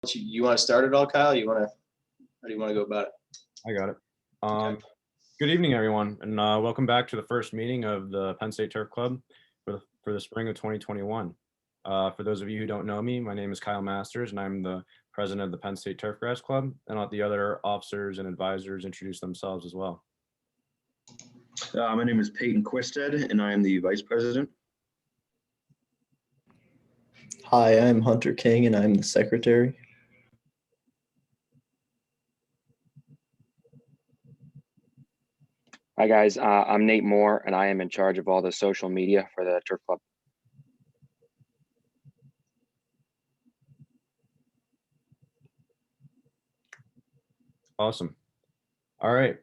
You want to start it all, Kyle? How do you want to go about it? I got it. Good evening, everyone, and welcome back to the first meeting of the Penn State Turf Club for the spring of 2021. For those of you who don't know me, my name is Kyle Masters, and I'm the president of the Penn State Turfgrass Club, and I'll let the other officers and advisors introduce themselves as well. My name is Peyton Quisted, and I am the vice president. Hi, I'm Hunter King, and I'm the secretary. Hi guys, I'm Nate Moore, and I am in charge of all the social media for the Turf Club. Awesome. All right.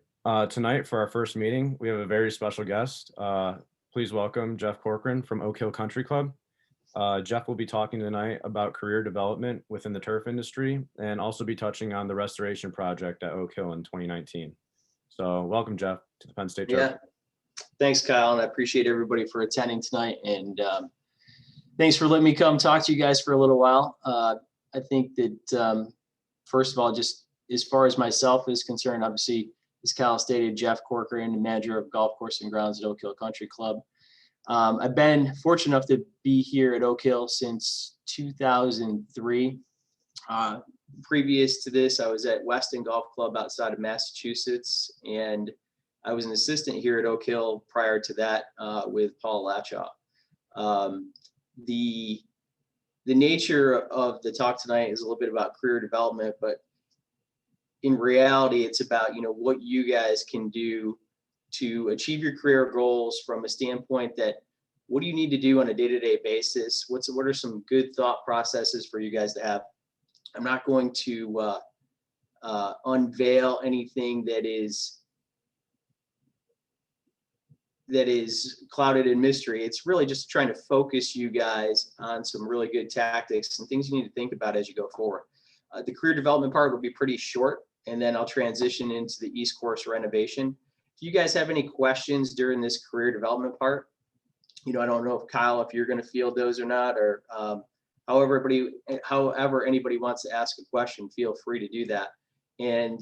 Tonight for our first meeting, we have a very special guest. Please welcome Jeff Corcoran from Oak Hill Country Club. Jeff will be talking tonight about career development within the turf industry and also be touching on the restoration project at Oak Hill in 2019. So welcome, Jeff, to the Penn State Turf. Yeah, thanks, Kyle, and I appreciate everybody for attending tonight. And thanks for letting me come talk to you guys for a little while. I think that, first of all, just as far as myself is concerned, obviously, as Kyle stated, Jeff Corcoran, the manager of golf course and grounds at Oak Hill Country Club. I've been fortunate enough to be here at Oak Hill since 2003. Previous to this, I was at Weston Golf Club outside of Massachusetts, and I was an assistant here at Oak Hill prior to that with Paul Latchaw. The nature of the talk tonight is a little bit about career development, but in reality, it's about what you guys can do to achieve your career goals from a standpoint that what do you need to do on a day-to-day basis? What are some good thought processes for you guys to have? I'm not going to unveil anything that is clouded in mystery. It's really just trying to focus you guys on some really good tactics and things you need to think about as you go forward. The career development part will be pretty short, and then I'll transition into the East Course renovation. If you guys have any questions during this career development part, I don't know if Kyle, if you're going to field those or not, or however anybody wants to ask a question, feel free to do that. And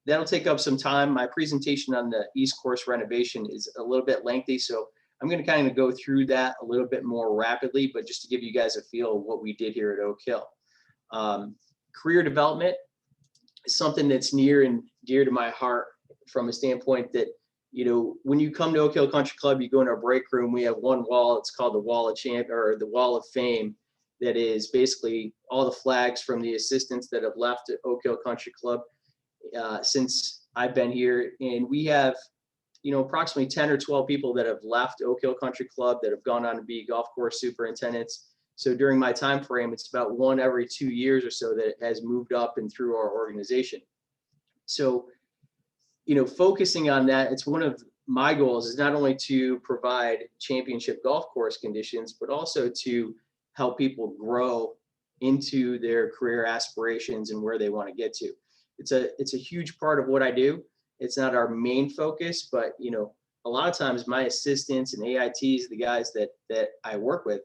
that'll take up some time. My presentation on the East Course renovation is a little bit lengthy, so I'm going to kind of go through that a little bit more rapidly, but just to give you guys a feel of what we did here at Oak Hill. Career development is something that's near and dear to my heart from a standpoint that, when you come to Oak Hill Country Club, you go in our break room, we have one wall, it's called the Wall of the Wall of Fame. That is basically all the flags from the assistants that have left at Oak Hill Country Club since I've been here. And we have, approximately 10 or 12 people that have left Oak Hill Country Club that have gone on to be golf course superintendents. So during my time frame, it's about one every 2 years or so that has moved up and through our organization. So, focusing on that, it's one of my goals is not only to provide championship golf course conditions, but also to help people grow into their career aspirations and where they want to get to. It's a huge part of what I do. It's not our main focus, but a lot of times my assistants and AITs, the guys that I work with,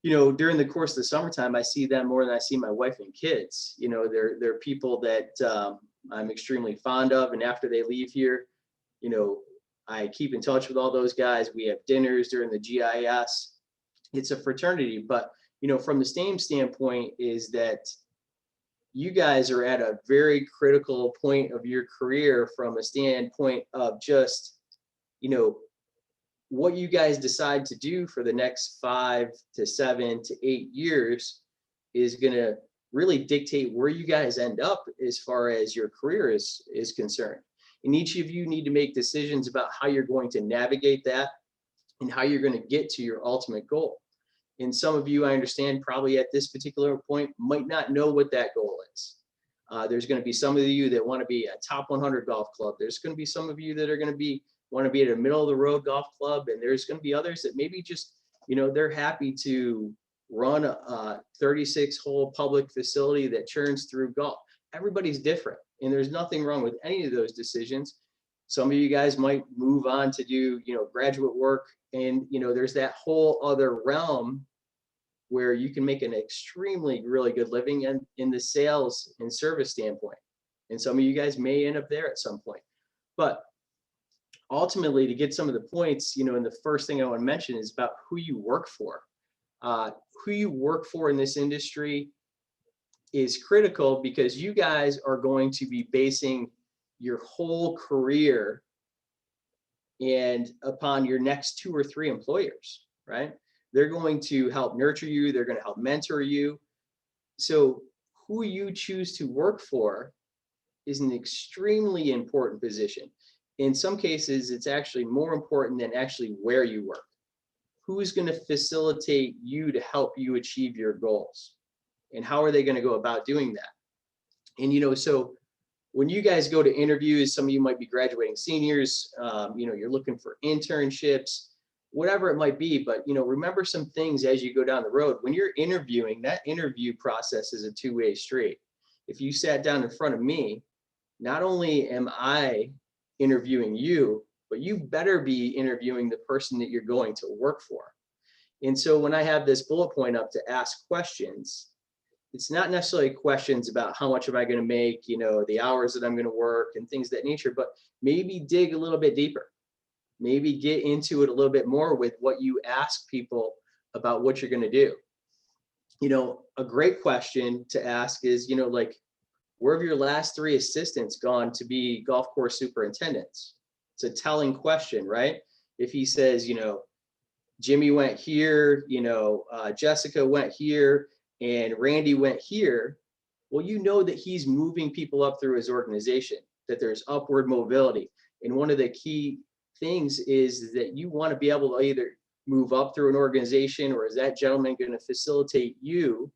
during the course of the summertime, I see them more than I see my wife and kids. They're people that I'm extremely fond of, and after they leave here, I keep in touch with all those guys. We have dinners during the GIS. It's a fraternity, but from the same standpoint is that you guys are at a very critical point of your career from a standpoint of just what you guys decide to do for the next 5 to 7 to 8 years is going to really dictate where you guys end up as far as your career is concerned. And each of you need to make decisions about how you're going to navigate that and how you're going to get to your ultimate goal. And some of you, I understand, probably at this particular point might not know what that goal is. There's going to be some of you that want to be a top 100 golf club. There's going to be some of you that are going to want to be at a middle of the road golf club. And there's going to be others that maybe just, they're happy to run a 36-hole public facility that churns through golf. Everybody's different, and there's nothing wrong with any of those decisions. Some of you guys might move on to do, graduate work, and there's that whole other realm where you can make an extremely really good living in the sales and service standpoint. And some of you guys may end up there at some point. But ultimately, to get some of the points, and the first thing I want to mention is about who you work for. Who you work for in this industry is critical, because you guys are going to be basing your whole career and upon your next 2 or 3 employers, right? They're going to help nurture you. They're going to help mentor you. So who you choose to work for is an extremely important position. In some cases, it's actually more important than actually where you work. Who's going to facilitate you to help you achieve your goals? And how are they going to go about doing that? And, so when you guys go to interviews, some of you might be graduating seniors, you're looking for internships, whatever it might be. But, remember some things as you go down the road. When you're interviewing, that interview process is a two-way street. If you sat down in front of me, not only am I interviewing you, but you better be interviewing the person that you're going to work for. And so when I have this bullet point up to ask questions, it's not necessarily questions about how much am I going to make, the hours that I'm going to work and things of that nature, but maybe dig a little bit deeper. Maybe get into it a little bit more with what you ask people about what you're going to do. A great question to ask is, where have your last 3 assistants gone to be golf course superintendents? It's a telling question, right? If he says, Jimmy went here, Jessica went here, and Randy went here, well, that he's moving people up through his organization, that there's upward mobility. And one of the key things is that you want to be able to either move up through an organization, or is that gentleman going to facilitate you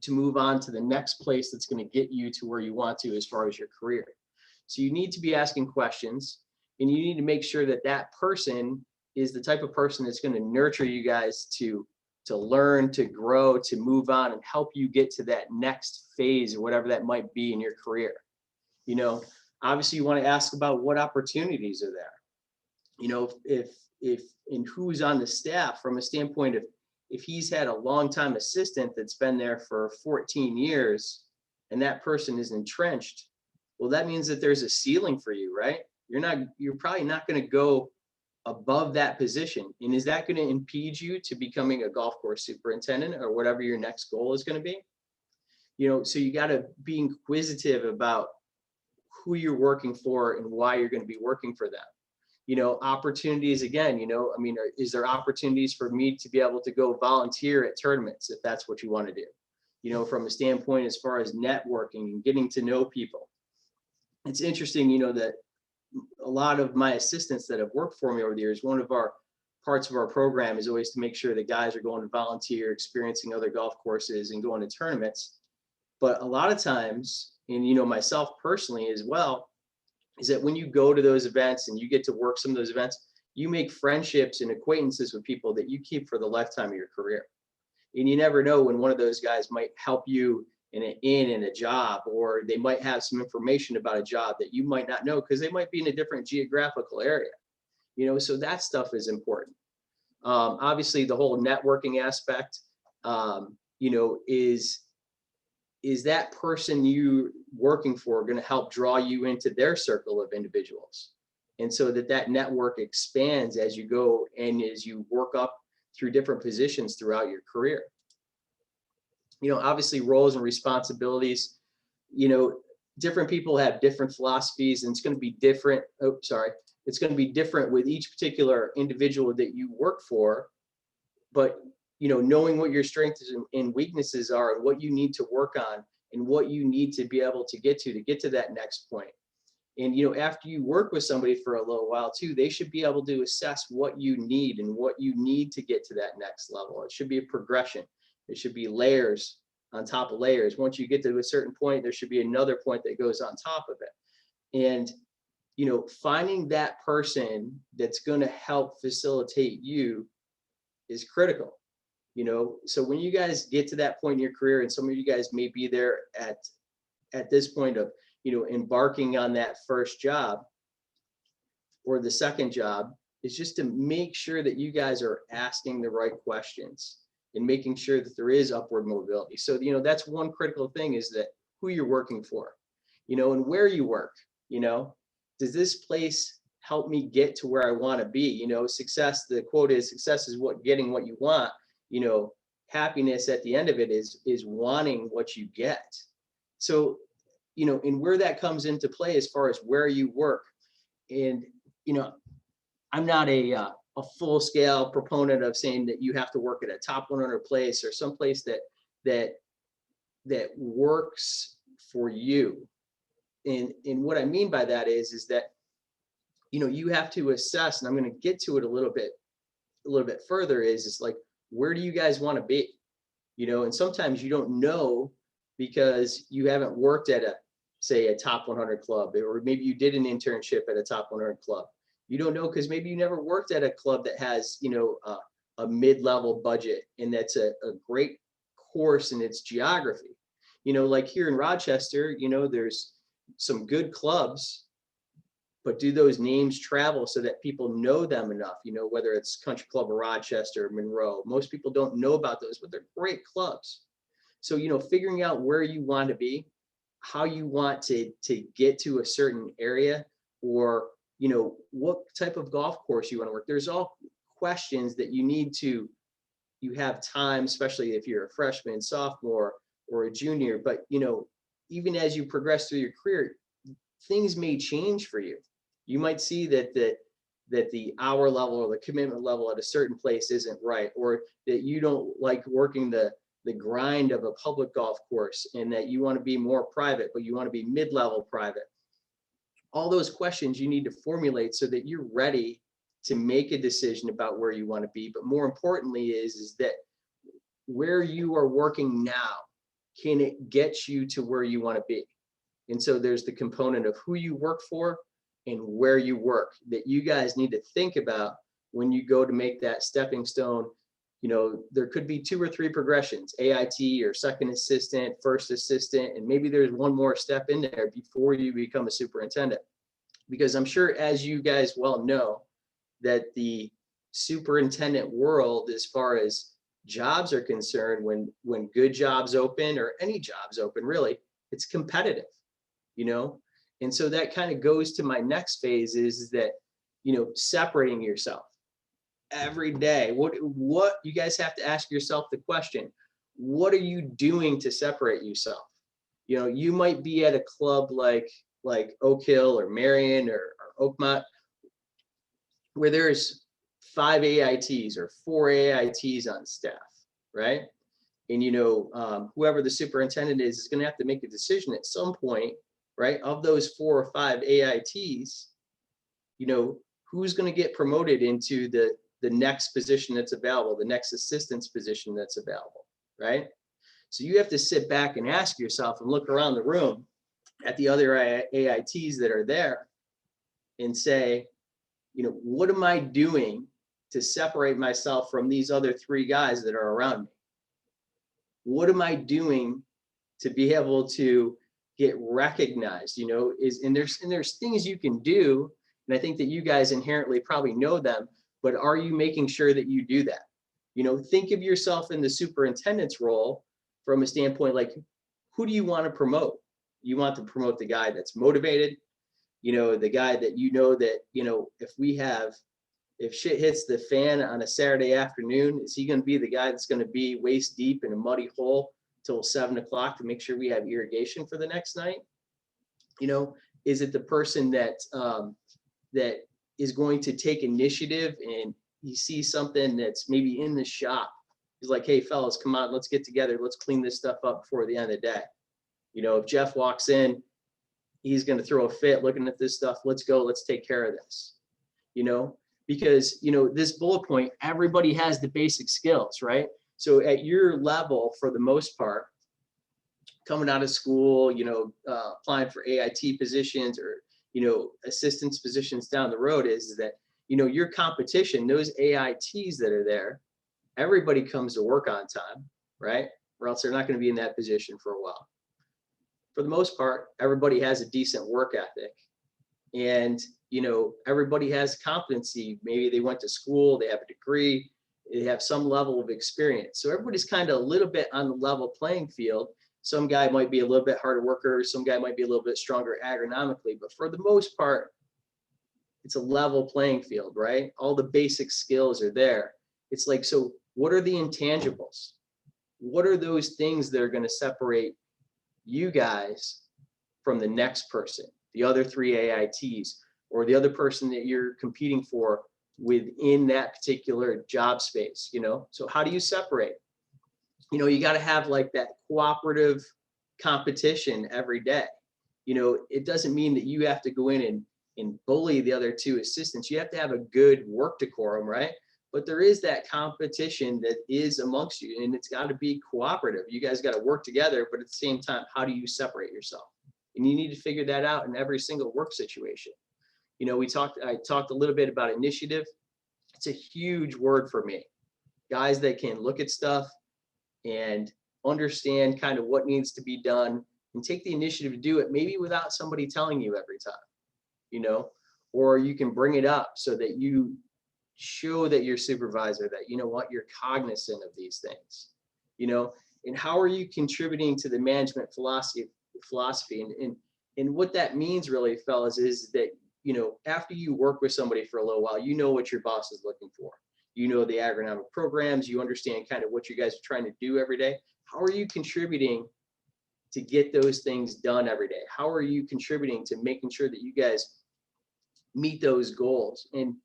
to move on to the next place that's going to get you to where you want to as far as your career. So you need to be asking questions, and you need to make sure that that person is the type of person that's going to nurture you guys to learn, to grow, to move on, and help you get to that next phase or whatever that might be in your career. Obviously you want to ask about what opportunities are there. If and who's on the staff from a standpoint of, if he's had a longtime assistant that's been there for 14 years and that person is entrenched, well, that means that there's a ceiling for you, right? You're probably not going to go above that position. And is that going to impede you to becoming a golf course superintendent or whatever your next goal is going to be? So you got to be inquisitive about who you're working for and why you're going to be working for them. Opportunities again, is there opportunities for me to be able to go volunteer at tournaments if that's what you want to do? From a standpoint as far as networking and getting to know people. It's interesting, that a lot of my assistants that have worked for me over the years, one of our parts of our program is always to make sure that guys are going to volunteer, experiencing other golf courses and going to tournaments. But a lot of times, and myself personally as well, is that when you go to those events and you get to work some of those events, you make friendships and acquaintances with people that you keep for the lifetime of your career. And you never know when one of those guys might help you in a job, or they might have some information about a job that you might not know because they might be in a different geographical area. So that stuff is important. Obviously, the whole networking aspect, is that person you working for going to help draw you into their circle of individuals? And so that network expands as you go and as you work up through different positions throughout your career. Obviously roles and responsibilities, different people have different philosophies, and it's going to be different. It's going to be different with each particular individual that you work for. But knowing what your strengths and weaknesses are, and what you need to work on, and what you need to be able to get to that next point. And, after you work with somebody for a little while too, they should be able to assess what you need and what you need to get to that next level. It should be a progression. It should be layers on top of layers. Once you get to a certain point, there should be another point that goes on top of it. And, finding that person that's going to help facilitate you is critical. So when you guys get to that point in your career, and some of you guys may be there at this point of, embarking on that first job or the second job, is just to make sure that you guys are asking the right questions. and making sure that there is upward mobility. So, that's one critical thing, is that who you're working for, and where you work. Does this place help me get to where I want to be? Success, the quote is, success is getting what you want. Happiness at the end of it is wanting what you get. So, and where that comes into play as far as where you work. And, I'm not a full scale proponent of saying that you have to work at a top 100 place or some place that works for you. And what I mean by that is that, you have to assess, and I'm going to get to it a little bit further, is like, where do you guys want to be? And sometimes you don't know because you haven't worked at say a top 100 club, or maybe you did an internship at a top 100 club. You don't know because maybe you never worked at a club that has, a mid-level budget, and that's a great course in its geography. Like here in Rochester, there's some good clubs, but do those names travel so that people know them enough? Whether it's Country Club of Rochester, Monroe, most people don't know about those, but they're great clubs. So, figuring out where you want to be, how you want to get to a certain area, or, what type of golf course you want to work. There's all questions that you have time, especially if you're a freshman, sophomore, or a junior. But, even as you progress through your career, things may change for you. You might see that the hour level or the commitment level at a certain place isn't right, or that you don't like working the grind of a public golf course, and that you want to be more private, but you want to be mid-level private. All those questions you need to formulate so that you're ready to make a decision about where you want to be. But more importantly is that where you are working now, can it get you to where you want to be? And so there's the component of who you work for and where you work that you guys need to think about when you go to make that stepping stone. There could be 2 or 3 progressions, AIT or second assistant, first assistant, and maybe there's one more step in there before you become a superintendent. Because I'm sure, as you guys well know, that the superintendent world, as far as jobs are concerned, when good jobs open, or any jobs open really, it's competitive, And so that kind of goes to my next phase, is that, separating yourself every day. What you guys have to ask yourself the question, what are you doing to separate yourself? You might be at a club like Oak Hill or Marion or Oakmont, where there's 5 AITs or 4 AITs on staff, right? And whoever the superintendent is going to have to make a decision at some point, right? Of those 4 or 5 AITs, who's going to get promoted into the next position that's available, the next assistant's position that's available, right? So you have to sit back and ask yourself and look around the room at the other AITs that are there and say, what am I doing to separate myself from these other 3 guys that are around me? What am I doing to be able to get recognized? And there's things you can do, and I think that you guys inherently probably know them, but are you making sure that you do that? Think of yourself in the superintendent's role from a standpoint, like, who do you want to promote? You want to promote the guy that's motivated, the guy that that, if shit hits the fan on a Saturday afternoon, is he going to be the guy that's going to be waist deep in a muddy hole till 7 o'clock to make sure we have irrigation for the next night? Is it the person that is going to take initiative, and he sees something that's maybe in the shop? He's like, hey, fellas, come on, let's get together. Let's clean this stuff up before the end of the day. If Jeff walks in, he's going to throw a fit looking at this stuff. Let's go. Let's take care of this, because, this bullet point, everybody has the basic skills, right? So at your level, for the most part, coming out of school, applying for AIT positions or, assistance positions down the road, is that, your competition, those AITs that are there, everybody comes to work on time, right? Or else they're not going to be in that position for a while. For the most part, everybody has a decent work ethic, and, everybody has competency. Maybe they went to school, they have a degree, They have some level of experience. So everybody's kind of a little bit on the level playing field. Some guy might be a little bit harder worker. Some guy might be a little bit stronger agronomically, but for the most part, it's a level playing field, right? All the basic skills are there. It's like, so what are the intangibles? What are those things that are going to separate you guys from the next person, the other 3 AITs, or the other person that you're competing for within that particular job space, you know? So how do you separate? You know, you got to have like that cooperative competition every day. You know, it doesn't mean that you have to go in and bully the other 2 assistants. You have to have a good work decorum, right? But there is that competition that is amongst you, and it's got to be cooperative. You guys got to work together, but at the same time, how do you separate yourself? And you need to figure that out in every single work situation. You know, I talked a little bit about initiative. It's a huge word for me. Guys that can look at stuff and understand kind of what needs to be done and take the initiative to do it, maybe without somebody telling you every time, you know, or you can bring it up so that you show that your supervisor that, you know what, you're cognizant of these things, you know. And how are you contributing to the management philosophy? And what that means really, fellas, is that, you know, after you work with somebody for a little while, you know what your boss is looking for. You know the agronomic programs, you understand kind of what you guys are trying to do every day. How are you contributing to get those things done every day? How are you contributing to making sure that you guys meet those goals? And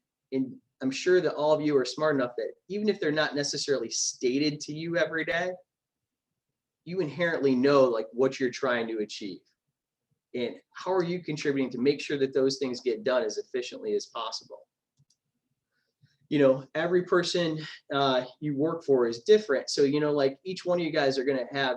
I'm sure that all of you are smart enough that even if they're not necessarily stated to you every day, you inherently know like what you're trying to achieve. And how are you contributing to make sure that those things get done as efficiently as possible? You know, every person you work for is different. So, you know, like each one of you guys are going to have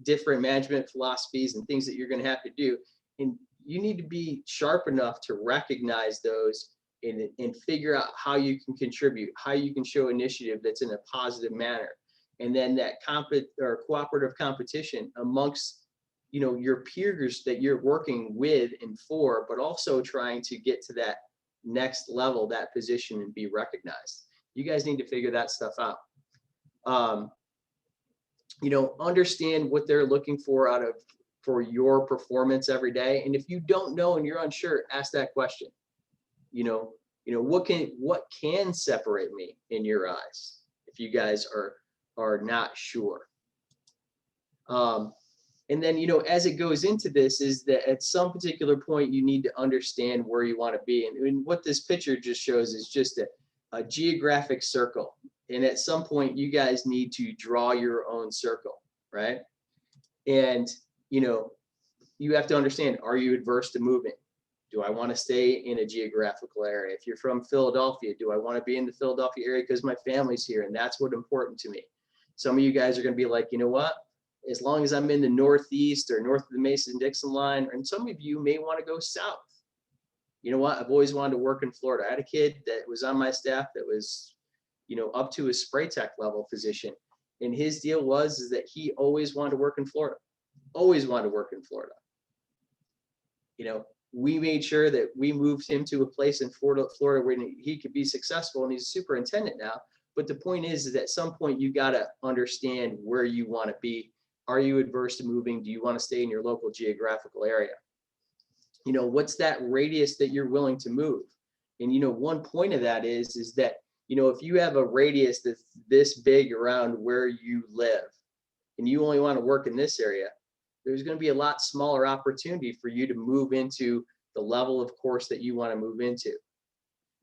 different management philosophies and things that you're going to have to do. And you need to be sharp enough to recognize those and figure out how you can contribute, how you can show initiative that's in a positive manner. And then that cooperative competition amongst, you know, your peers that you're working with and for, but also trying to get to that next level, that position, and be recognized. You guys need to figure that stuff out. You know, understand what they're looking for for your performance every day. And if you don't know and you're unsure, ask that question. You know, what can separate me in your eyes if you guys are not sure. And then, you know, as it goes into this is that at some particular point, you need to understand where you want to be. And what this picture just shows is just a geographic circle. And at some point, you guys need to draw your own circle, right? And, you know, you have to understand, are you adverse to moving? Do I want to stay in a geographical area? If you're from Philadelphia, do I want to be in the Philadelphia area because my family's here and that's what's important to me? Some of you guys are going to be like, you know what? As long as I'm in the Northeast or north of the Mason-Dixon line, and some of you may want to go south. You know what? I've always wanted to work in Florida. I had a kid that was on my staff that was, you know, up to a spray tech level position. And his deal was that he always wanted to work in Florida. Always wanted to work in Florida. You know, we made sure that we moved him to a place in Florida where he could be successful, and he's a superintendent now. But the point is that at some point you got to understand where you want to be. Are you adverse to moving? Do you want to stay in your local geographical area? You know, what's that radius that you're willing to move? And, you know, one point of that is that, you know, if you have a radius that's this big around where you live and you only want to work in this area, there's going to be a lot smaller opportunity for you to move into the level of course that you want to move into.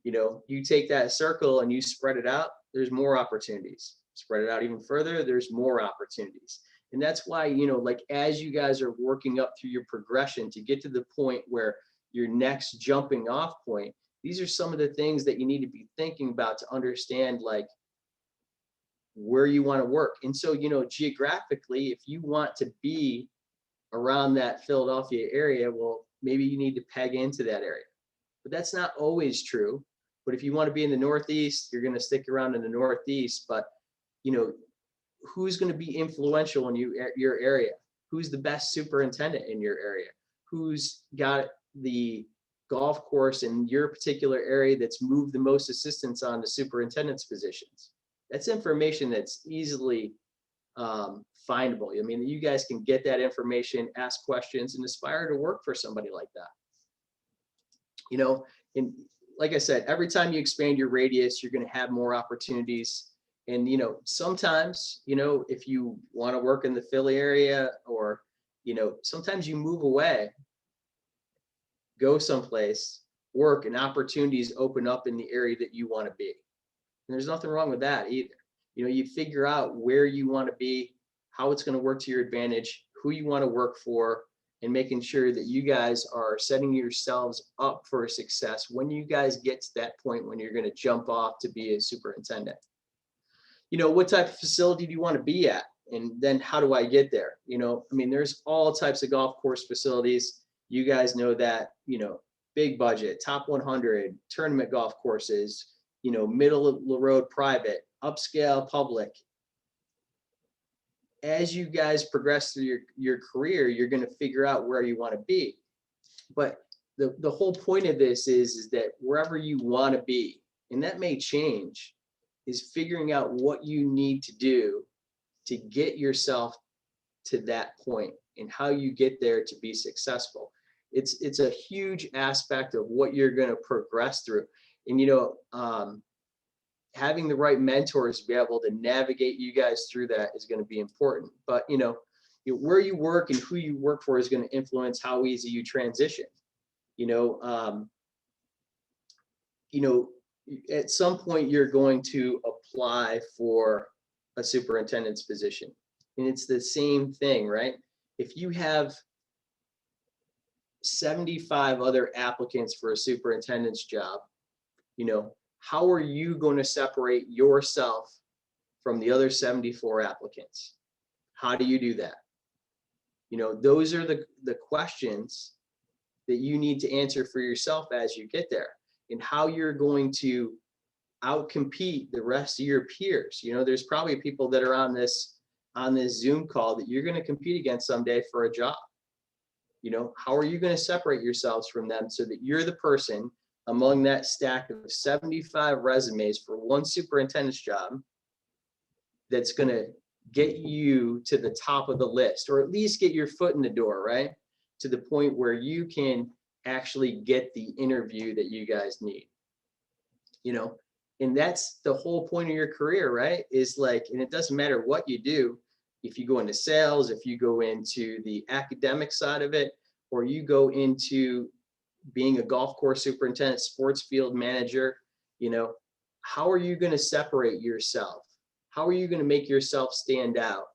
You know, you take that circle and you spread it out, there's more opportunities. Spread it out even further, there's more opportunities. And that's why, you know, like as you guys are working up through your progression to get to the point where your next jumping off point, these are some of the things that you need to be thinking about to understand like where you want to work. And so, you know, geographically, if you want to be around that Philadelphia area, well, maybe you need to peg into that area. But that's not always true. But if you want to be in the Northeast, you're going to stick around in the Northeast. But, you know, who's going to be influential in your area? Who's the best superintendent in your area? Who's got the golf course in your particular area that's moved the most assistants on to superintendent's positions? That's information that's easily findable. I mean, you guys can get that information, ask questions, and aspire to work for somebody like that. You know, and like I said, every time you expand your radius, you're going to have more opportunities. And, you know, sometimes, you know, if you want to work in the Philly area, or, you know, sometimes you move away, go someplace, work, and opportunities open up in the area that you want to be. And there's nothing wrong with that either. You know, you figure out where you want to be, how it's going to work to your advantage, who you want to work for, and making sure that you guys are setting yourselves up for success when you guys get to that point when you're going to jump off to be a superintendent. You know, what type of facility do you want to be at? And then how do I get there? You know, I mean, there's all types of golf course facilities. You guys know that, you know, big budget, top 100, tournament golf courses, you know, middle of the road private, upscale public. As you guys progress through your career, you're going to figure out where you want to be. But the whole point of this is that wherever you want to be, and that may change, is figuring out what you need to do to get yourself to that point and how you get there to be successful. It's a huge aspect of what you're going to progress through. And, you know, having the right mentors to be able to navigate you guys through that is going to be important. But, you know, where you work and who you work for is going to influence how easy you transition. You know, at some point you're going to apply for a superintendent's position, and it's the same thing, right? If you have 75 other applicants for a superintendent's job, you know, how are you going to separate yourself from the other 74 applicants? How do you do that? You know, those are the questions that you need to answer for yourself as you get there, and how you're going to outcompete the rest of your peers. You know, there's probably people that are on this Zoom call that you're going to compete against someday for a job. You know, how are you going to separate yourselves from them so that you're the person among that stack of 75 resumes for one superintendent's job that's going to get you to the top of the list, or at least get your foot in the door, right? To the point where you can actually get the interview that you guys need. You know, and that's the whole point of your career, right? Is like, and it doesn't matter what you do, if you go into sales, if you go into the academic side of it, or you go into being a golf course superintendent, sports field manager, you know, how are you going to separate yourself? How are you going to make yourself stand out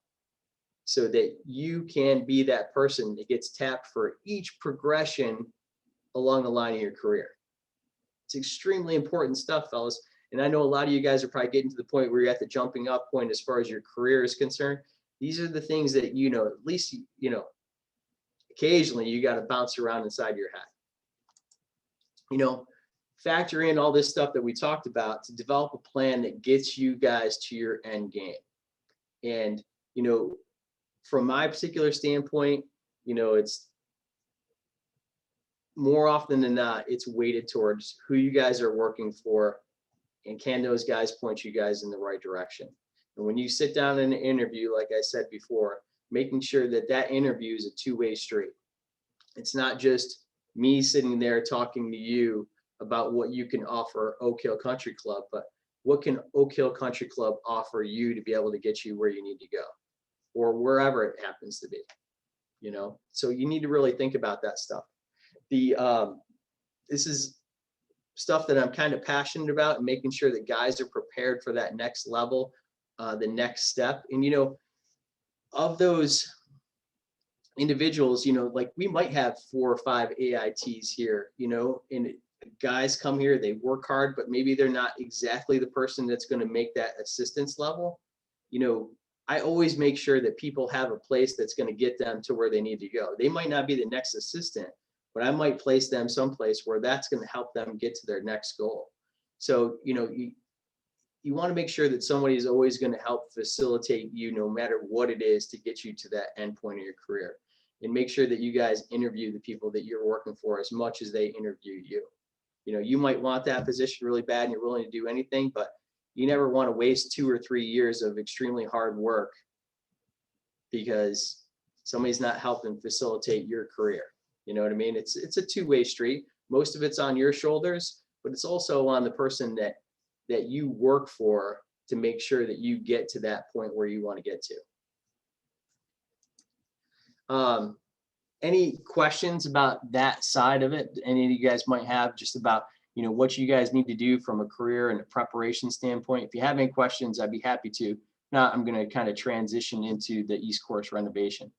so that you can be that person that gets tapped for each progression along the line of your career? It's extremely important stuff, fellas. And I know a lot of you guys are probably getting to the point where you're at the jumping up point as far as your career is concerned. These are the things that, you know, at least, you know, occasionally you got to bounce around inside your head. You know, factor in all this stuff that we talked about to develop a plan that gets you guys to your end game. And, you know, from my particular standpoint, you know, it's more often than not, it's weighted towards who you guys are working for, and can those guys point you guys in the right direction. And when you sit down in an interview, like I said before, making sure that that interview is a two-way street. It's not just me sitting there talking to you about what you can offer Oak Hill Country Club, but what can Oak Hill Country Club offer you to be able to get you where you need to go, or wherever it happens to be, you know? So you need to really think about that stuff. This is stuff that I'm kind of passionate about, and making sure that guys are prepared for that next level, the next step. And, you know, of those individuals, you know, like we might have 4 or 5 AITs here, you know, and guys come here, they work hard, but maybe they're not exactly the person that's going to make that assistance level. You know, I always make sure that people have a place that's going to get them to where they need to go. They might not be the next assistant, but I might place them someplace where that's going to help them get to their next goal. So, you know, you want to make sure that somebody is always going to help facilitate you, no matter what it is, to get you to that end point of your career. And make sure that you guys interview the people that you're working for as much as they interview you. You know, you might want that position really bad and you're willing to do anything, but you never want to waste 2 or 3 years of extremely hard work because somebody's not helping facilitate your career. You know what I mean? It's a two-way street. Most of it's on your shoulders, but it's also on the person that you work for to make sure that you get to that point where you want to get to. Any questions about that side of it? Any of you guys might have just about, you know, what you guys need to do from a career and a preparation standpoint. If you have any questions, I'd be happy to. Now I'm going to kind of transition into the East Course renovation.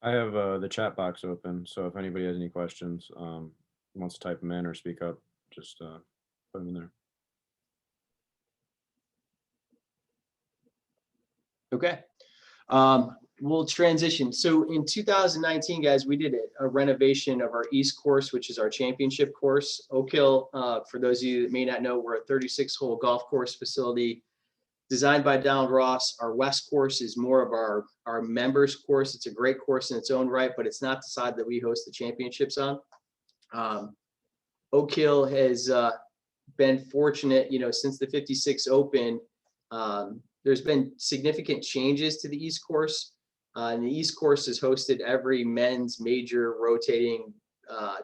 I have the chat box open, so if anybody has any questions, wants to type them in or speak up, just put them in there. Okay. We'll transition. So in 2019, guys, we did a renovation of our East course, which is our championship course. Oak Hill, for those of you that may not know, we're a 36-hole golf course facility designed by Donald Ross. Our West course is more of our members course. It's a great course in its own right, but it's not the side that we host the championships on. Oak Hill has been fortunate, you know, since the 56 Open, there's been significant changes to the East course. And the East course has hosted every men's major rotating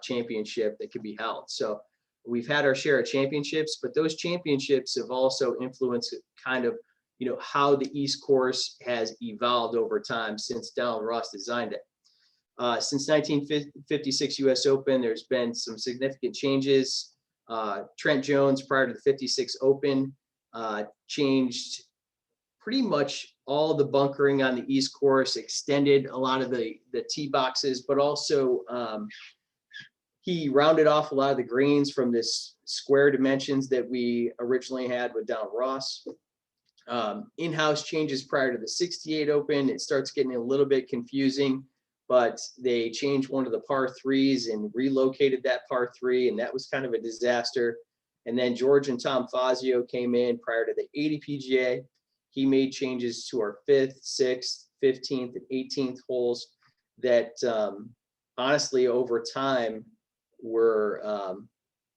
championship that could be held. So we've had our share of championships, but those championships have also influenced kind of, you know, how the East course has evolved over time since Donald Ross designed it. Since 1956 US Open, there's been some significant changes. Trent Jones, prior to the 56 Open, changed pretty much all the bunkering on the East course, extended a lot of the tee boxes, but also he rounded off a lot of the greens from this square dimensions that we originally had with Donald Ross. In-house changes prior to the 68 Open, it starts getting a little bit confusing, but they changed one of the par threes and relocated that par three, and that was kind of a disaster. And then George and Tom Fazio came in prior to the 80 PGA. He made changes to our 5th, 6th, 15th, and 18th holes that honestly over time were,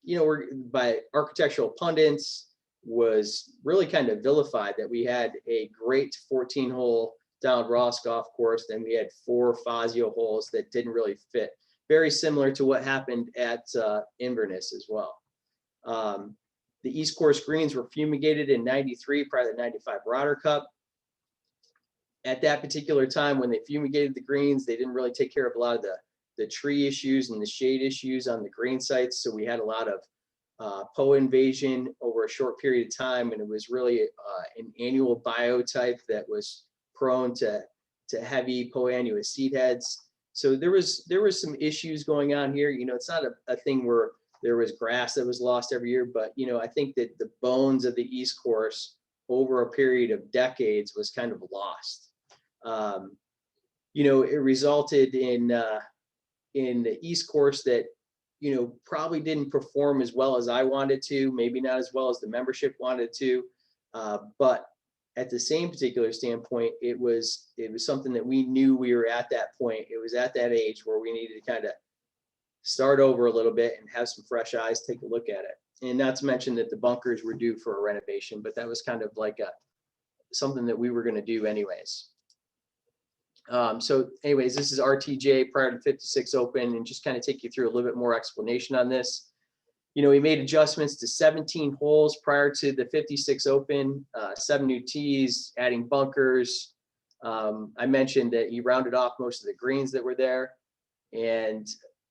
you know, were by architectural pundits was really kind of vilified, that we had a great 14-hole Donald Ross golf course, then we had 4 Fazio holes that didn't really fit. Very similar to what happened at Inverness as well. The East course greens were fumigated in 93 prior to the 95 Ryder Cup. At that particular time, when they fumigated the greens, they didn't really take care of a lot of the tree issues and the shade issues on the green sites. So we had a lot of POA invasion over a short period of time, and it was really an annual biotype that was prone to heavy POA annuous seed heads. So there was some issues going on here. You know, it's not a thing where there was grass that was lost every year, but, you know, I think that the bones of the East course over a period of decades was kind of lost. You know, it resulted in the East course that, you know, probably didn't perform as well as I wanted to, maybe not as well as the membership wanted to, but at the same particular standpoint, it was something that we knew we were at that point. It was at that age where we needed to kind of start over a little bit and have some fresh eyes take a look at it. And not to mention that the bunkers were due for a renovation, but that was kind of like something that we were going to do anyways. So anyways, this is RTJ prior to 56 Open, and just kind of take you through a little bit more explanation on this. You know, we made adjustments to 17 holes prior to the 56 Open, 7 new tees, adding bunkers. I mentioned that he rounded off most of the greens that were there, and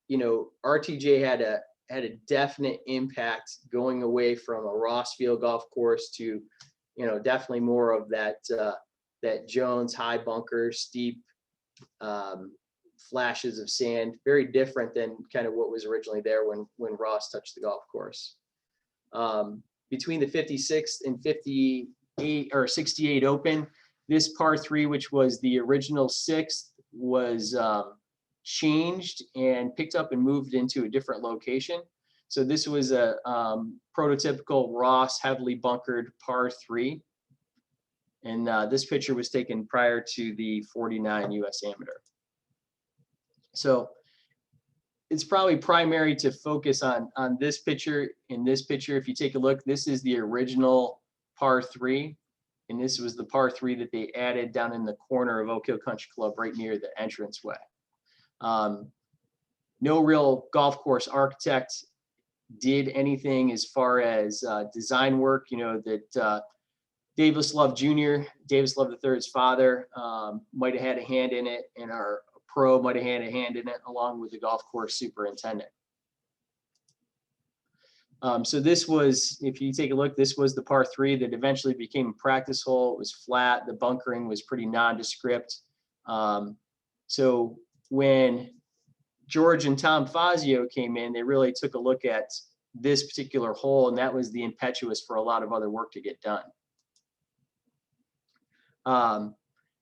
you know, RTJ had a definite impact going away from a Ross Field golf course to, you know, definitely more of that Jones high bunker, steep flashes of sand, very different than kind of what was originally there when Ross touched the golf course. Between the 56th and 58 or 68 Open, this par 3, which was the original 6th, was changed and picked up and moved into a different location. So this was a prototypical Ross heavily bunkered par 3. And this picture was taken prior to the 49 US Amateur. So it's probably primary to focus on this picture. In this picture, if you take a look, this is the original par 3. And this was the par 3 that they added down in the corner of Oak Hill Country Club, right near the entranceway. No real golf course architect did anything as far as design work, that Davis Love Jr., Davis Love III's father, might have had a hand in it, and our pro might have had a hand in it, along with the golf course superintendent. So this was, if you take a look, this was the par 3 that eventually became a practice hole. It was flat. The bunkering was pretty nondescript. So when George and Tom Fazio came in, they really took a look at this particular hole, and that was the impetus for a lot of other work to get done.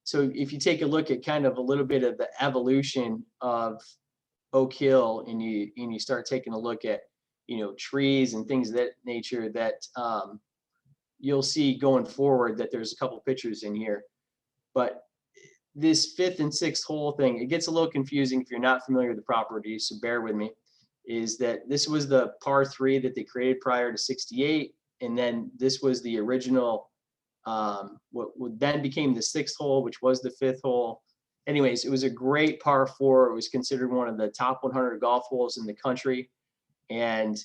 So if you take a look at kind of a little bit of the evolution of Oak Hill, and you start taking a look at, trees and things of that nature, that you'll see going forward that there's a couple pictures in here. But this 5th and 6th hole thing, it gets a little confusing if you're not familiar with the property, so bear with me, is that this was the par 3 that they created prior to 68, and then this was the original, what then became the 6th hole, which was the 5th hole. Anyways, it was a great par 4. It was considered one of the top 100 golf holes in the country, and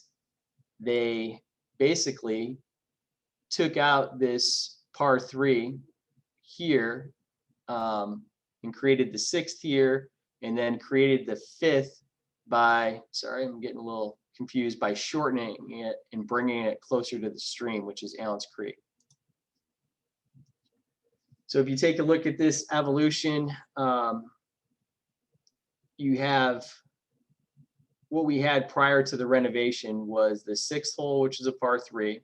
they basically took out this par 3 here, and created the 6th here, and then created the 5th by, sorry, I'm getting a little confused, by shortening it and bringing it closer to the stream, which is Allen's Creek. So if you take a look at this evolution, you have what we had prior to the renovation was the 6th hole, which is a par 3,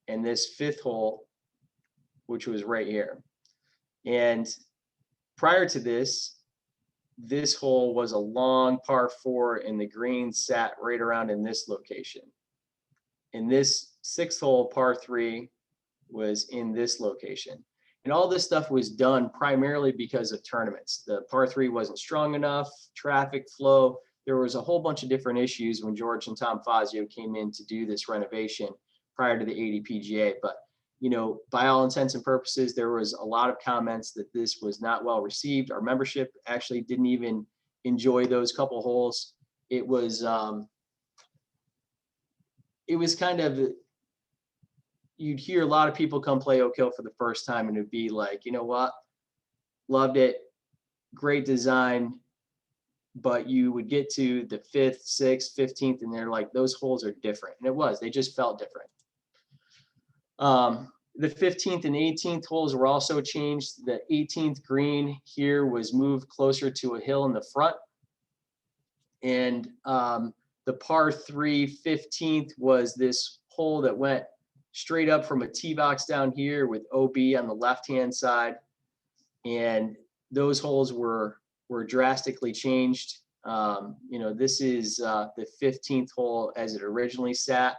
and this 5th hole, which was right here. And prior to this hole was a long par 4, and the green sat right around in this location. And this 6th hole, par 3, was in this location. And all this stuff was done primarily because of tournaments. The par 3 wasn't strong enough, traffic flow. There was a whole bunch of different issues when George and Tom Fazio came in to do this renovation prior to the 80 PGA. But by all intents and purposes, there was a lot of comments that this was not well received. Our membership actually didn't even enjoy those couple holes. It was kind of, you'd hear a lot of people come play Oak Hill for the first time, and it'd be like, you know what, loved it, great design, but you would get to the 5th, 6th, 15th, and they're like, those holes are different. And it was, they just felt different. The 15th and 18th holes were also changed. The 18th green here was moved closer to a hill in the front. And the par 3 15th was this hole that went straight up from a tee box down here with OB on the left-hand side. And those holes were drastically changed. This is the 15th hole as it originally sat.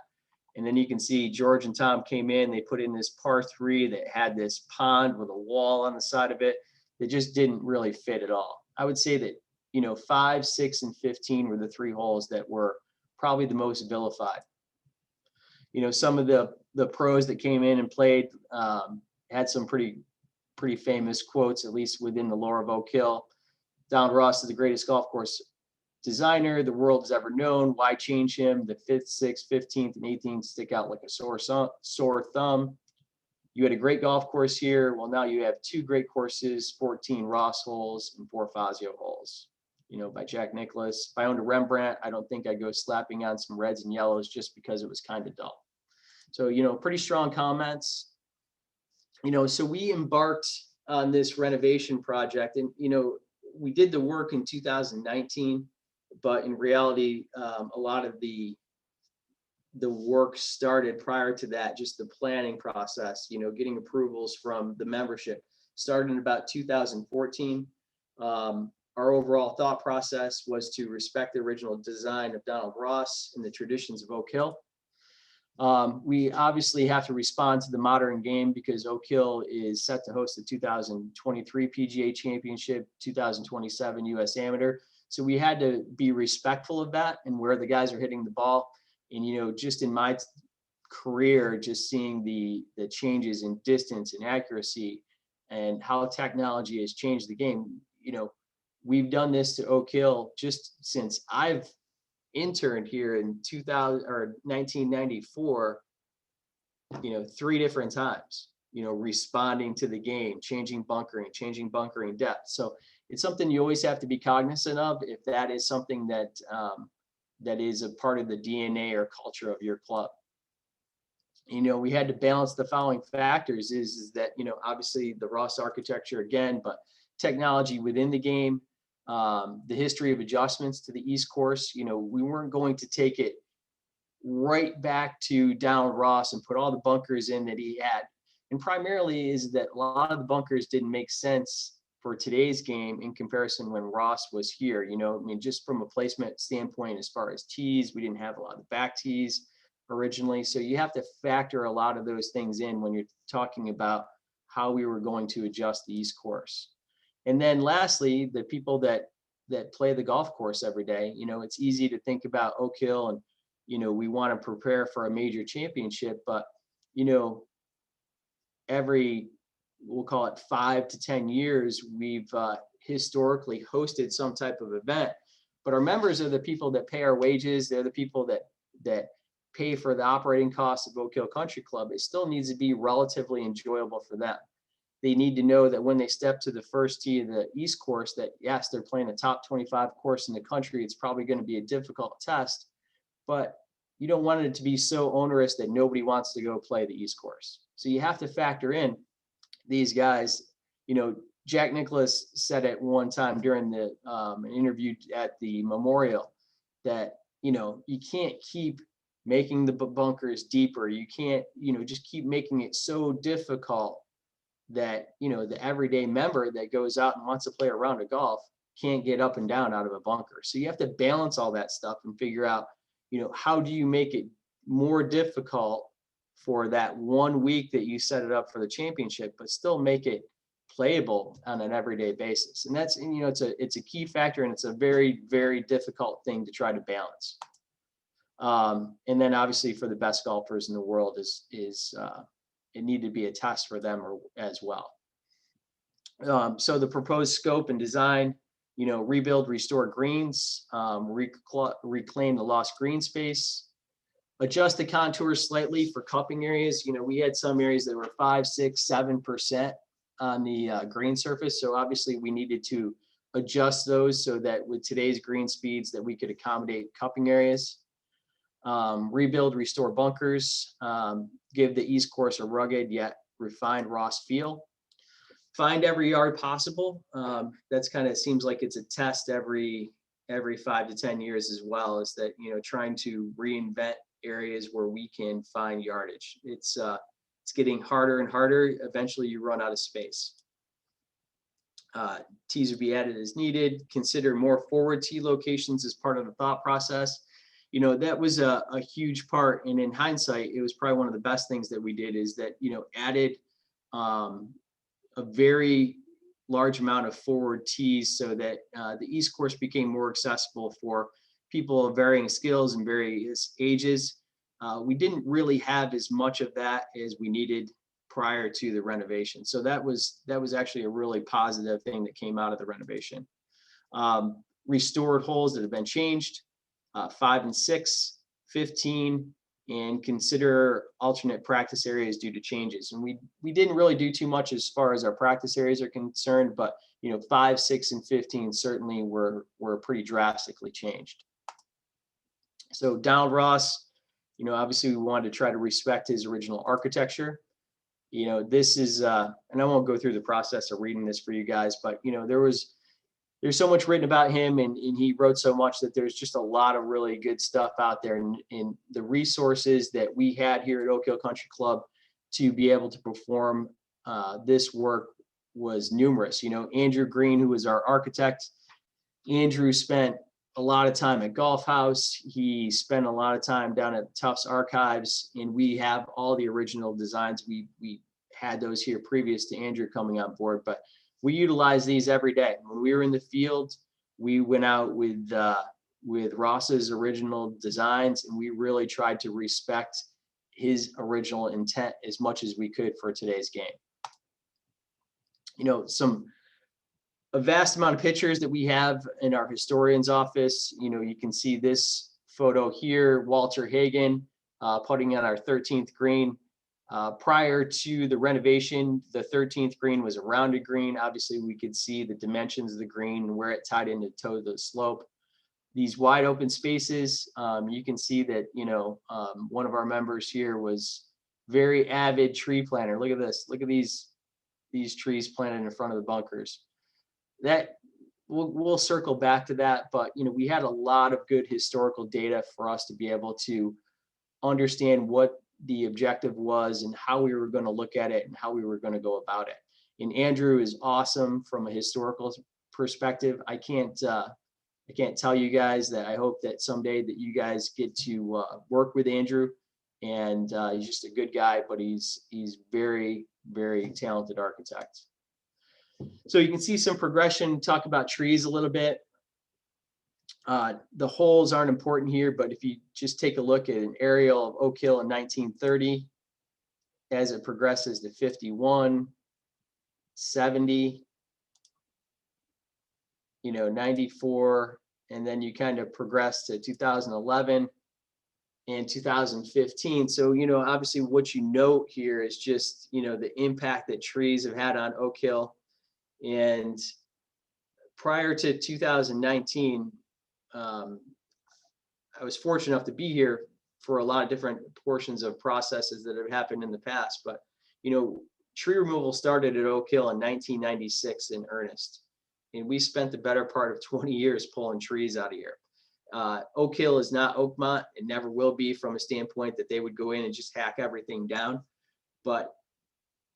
And then you can see George and Tom came in, they put in this par 3 that had this pond with a wall on the side of it that just didn't really fit at all. I would say that, 5, 6, and 15 were the 3 holes that were probably the most vilified. Some of the pros that came in and played had some pretty famous quotes, at least within the lore of Oak Hill. Donald Ross is the greatest golf course designer the world has ever known. Why change him? The 5th, 6th, 15th, and 18th stick out like a sore thumb. You had a great golf course here. Well, now you have 2 great courses, 14 Ross holes and 4 Fazio holes, by Jack Nicklaus. If I owned a Rembrandt, I don't think I'd go slapping on some reds and yellows just because it was kind of dull. So, pretty strong comments. So we embarked on this renovation project, and, we did the work in 2019. But in reality, a lot of the work started prior to that, just the planning process, getting approvals from the membership started in about 2014. Our overall thought process was to respect the original design of Donald Ross and the traditions of Oak Hill. We obviously have to respond to the modern game because Oak Hill is set to host the 2023 PGA Championship, 2027 US Amateur. So we had to be respectful of that and where the guys are hitting the ball. And, just in my career, just seeing the changes in distance and accuracy and how technology has changed the game. We've done this to Oak Hill just since I've interned here in 2000 or 1994, 3 different times, responding to the game, changing bunkering depth. So it's something you always have to be cognizant of if that is something that that is a part of the DNA or culture of your club. We had to balance the following factors is that, obviously the Ross architecture again, but technology within the game, the history of adjustments to the East Course. We weren't going to take it right back to Donald Ross and put all the bunkers in that he had. And primarily is that a lot of the bunkers didn't make sense for today's game in comparison when Ross was here. Just from a placement standpoint, as far as tees, we didn't have a lot of back tees originally. So you have to factor a lot of those things in when you're talking about how we were going to adjust the East Course. And then lastly, the people that play the golf course every day, it's easy to think about Oak Hill and, we want to prepare for a major championship, but, every, we'll call it 5 to 10 years, we've historically hosted some type of event. But our members are the people that pay our wages. They're the people that pay for the operating costs of Oak Hill Country Club. It still needs to be relatively enjoyable for them. They need to know that when they step to the first tee of the East Course, that yes, they're playing a top 25 course in the country. It's probably going to be a difficult test, but you don't want it to be so onerous that nobody wants to go play the East Course. So you have to factor in these guys. Jack Nicklaus said at one time during the an interview at the memorial that, you can't keep making the bunkers deeper. You can't, just keep making it so difficult that, the everyday member that goes out and wants to play a round of golf can't get up and down out of a bunker. So you have to balance all that stuff and figure out, how do you make it more difficult for that 1 week that you set it up for the championship, but still make it playable on an everyday basis. And that's, it's a key factor, and it's a very, very difficult thing to try to balance. And then obviously for the best golfers in the world is it needed to be a test for them as well. So the proposed scope and design, rebuild, restore greens, reclaim the lost green space, adjust the contours slightly for cupping areas. We had some areas that were 5, 6, 7% on the green surface. So obviously we needed to adjust those so that with today's green speeds that we could accommodate cupping areas. Rebuild, restore bunkers, give the East Course a rugged yet refined Ross feel. Find every yard possible. That's kind of seems like it's a test every 5 to 10 years as well, is that, trying to reinvent areas where we can find yardage. It's getting harder and harder. Eventually you run out of space. Tees would be added as needed. Consider more forward tee locations as part of the thought process. That was a huge part. And in hindsight, it was probably one of the best things that we did, is that, added a very large amount of forward tees so that the East Course became more accessible for people of varying skills and various ages. We didn't really have as much of that as we needed prior to the renovation. So that was actually a really positive thing that came out of the renovation. Restored holes that have been changed, 5 and 6, 15, and consider alternate practice areas due to changes. And we didn't really do too much as far as our practice areas are concerned, but 5, 6, and 15 certainly were pretty drastically changed. So Donald Ross, obviously we wanted to try to respect his original architecture. This is, and I won't go through the process of reading this for you guys, but there's so much written about him, and he wrote so much that there's just a lot of really good stuff out there. And the resources that we had here at Oak Hill Country Club to be able to perform this work was numerous. Andrew Green, who was our architect, Andrew spent a lot of time at Golf House. He spent a lot of time down at Tufts Archives, and we have all the original designs. We had those here previous to Andrew coming on board, but we utilize these every day. When we were in the field, we went out with Ross's original designs, and we really tried to respect his original intent as much as we could for today's game. You know, a vast amount of pictures that we have in our historian's office. You know, you can see this photo here, Walter Hagen putting on our 13th green. Prior to the renovation, the 13th green was a rounded green. Obviously, we could see the dimensions of the green and where it tied into the slope. These wide open spaces, you can see that, you know, one of our members here was very avid tree planter. Look at this. Look at these trees planted in front of the bunkers. That we'll circle back to that, but you know, we had a lot of good historical data for us to be able to understand what the objective was and how we were going to look at it and how we were going to go about it. And Andrew is awesome from a historical perspective. I can't tell you guys that I hope that someday that you guys get to work with Andrew, and he's just a good guy, but he's very, very talented architect. So you can see some progression, talk about trees a little bit. The holes aren't important here, but if you just take a look at an aerial of Oak Hill in 1930, as it progresses to 51, 70, you know, 94, and then you kind of progress to 2011 and 2015. So, you know, obviously what you note here is just, you know, the impact that trees have had on Oak Hill. And prior to 2019, I was fortunate enough to be here for a lot of different portions of processes that have happened in the past. But, you know, tree removal started at Oak Hill in 1996 in earnest. And we spent the better part of 20 years pulling trees out of here. Oak Hill is not Oakmont. It never will be, from a standpoint that they would go in and just hack everything down. But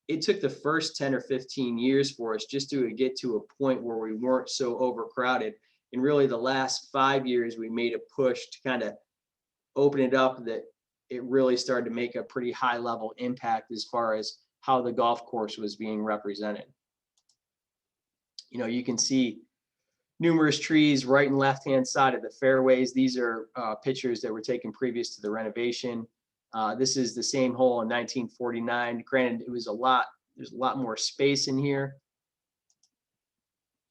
it took the first 10 or 15 years for us just to get to a point where we weren't so overcrowded. And really the last 5 years, we made a push to kind of open it up, that it really started to make a pretty high level impact as far as how the golf course was being represented. You know, you can see numerous trees right and left-hand side of the fairways. These are pictures that were taken previous to the renovation. This is the same hole in 1949. Granted, there's a lot more space in here.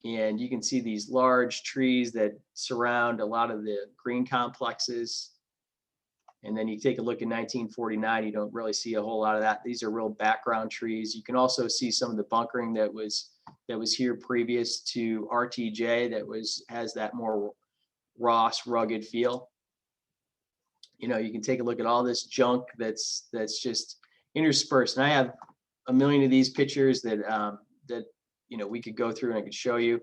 And you can see these large trees that surround a lot of the green complexes. And then you take a look at 1949, you don't really see a whole lot of that. These are real background trees. You can also see some of the bunkering that was here previous to RTJ that has that more Ross rugged feel. You know, you can take a look at all this junk that's just interspersed. And I have a million of these pictures that you know, we could go through and I could show you.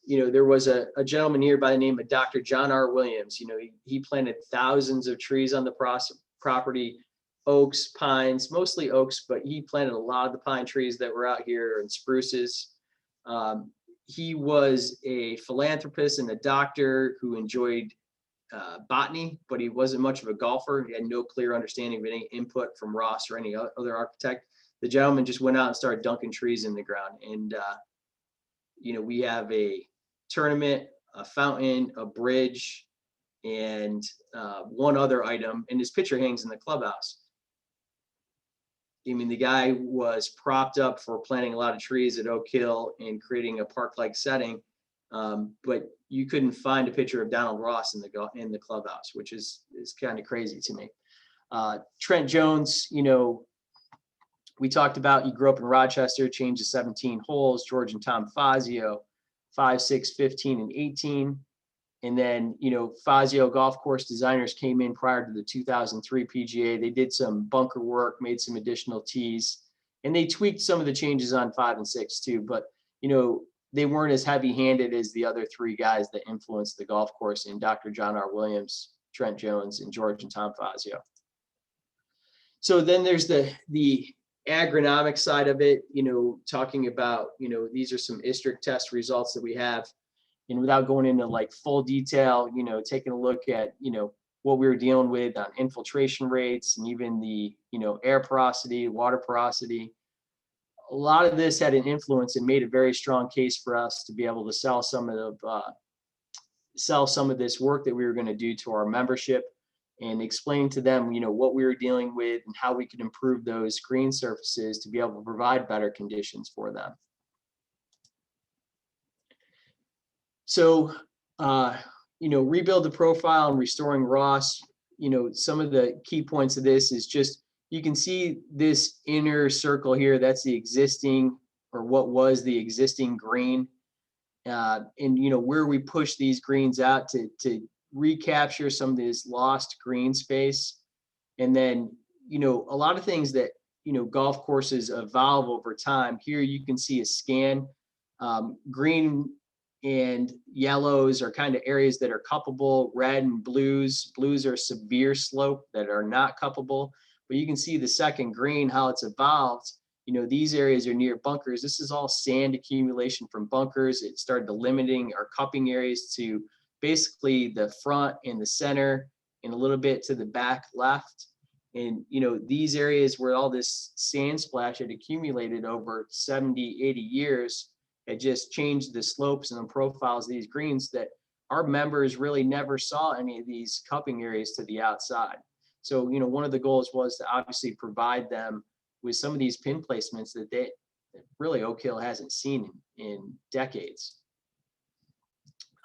You know, there was a gentleman here by the name of Dr. John R. Williams. You know, he planted thousands of trees on the property, oaks, pines, mostly oaks, but he planted a lot of the pine trees that were out here and spruces. He was a philanthropist and a doctor who enjoyed botany, but he wasn't much of a golfer. He had no clear understanding of any input from Ross or any other architect. The gentleman just went out and started dunking trees in the ground. And, you know, we have a tournament, a fountain, a bridge, and one other item. And his picture hangs in the clubhouse. I mean, the guy was propped up for planting a lot of trees at Oak Hill and creating a park-like setting. But you couldn't find a picture of Donald Ross in the clubhouse, which is kind of crazy to me. Trent Jones, you know, we talked about, you grew up in Rochester, changed to 17 holes. George and Tom Fazio, 5, 6, 15, and 18. And then, you know, Fazio golf course designers came in prior to the 2003 PGA. They did some bunker work, made some additional tees, and they tweaked some of the changes on 5 and 6 too. But, you know, they weren't as heavy-handed as the other three guys that influenced the golf course in Dr. John R. Williams, Trent Jones, and George and Tom Fazio. So then there's the agronomic side of it, you know, talking about, you know, these are some ISTRIC test results that we have. And without going into like full detail, you know, taking a look at, you know, what we were dealing with on infiltration rates and even the, you know, air porosity, water porosity, a lot of this had an influence and made a very strong case for us to be able to sell some of this work that we were going to do to our membership, and explain to them, what we were dealing with and how we could improve those green surfaces to be able to provide better conditions for them. So, rebuild the profile and restoring Ross. Some of the key points of this is just, you can see this inner circle here. That's the existing, or what was the existing green. And where we push these greens out to recapture some of this lost green space. And then, a lot of things that, golf courses evolve over time. Here you can see a scan. Green and yellows are kind of areas that are cuppable. Red and blues are severe slope that are not cuppable. But you can see the second green, how it's evolved. These areas are near bunkers. This is all sand accumulation from bunkers. It started limiting our cupping areas to basically the front and the center and a little bit to the back left. And, these areas where all this sand splash had accumulated over 70, 80 years, it just changed the slopes and the profiles of these greens that our members really never saw any of these cupping areas to the outside. So, one of the goals was to obviously provide them with some of these pin placements that really Oak Hill hasn't seen in decades.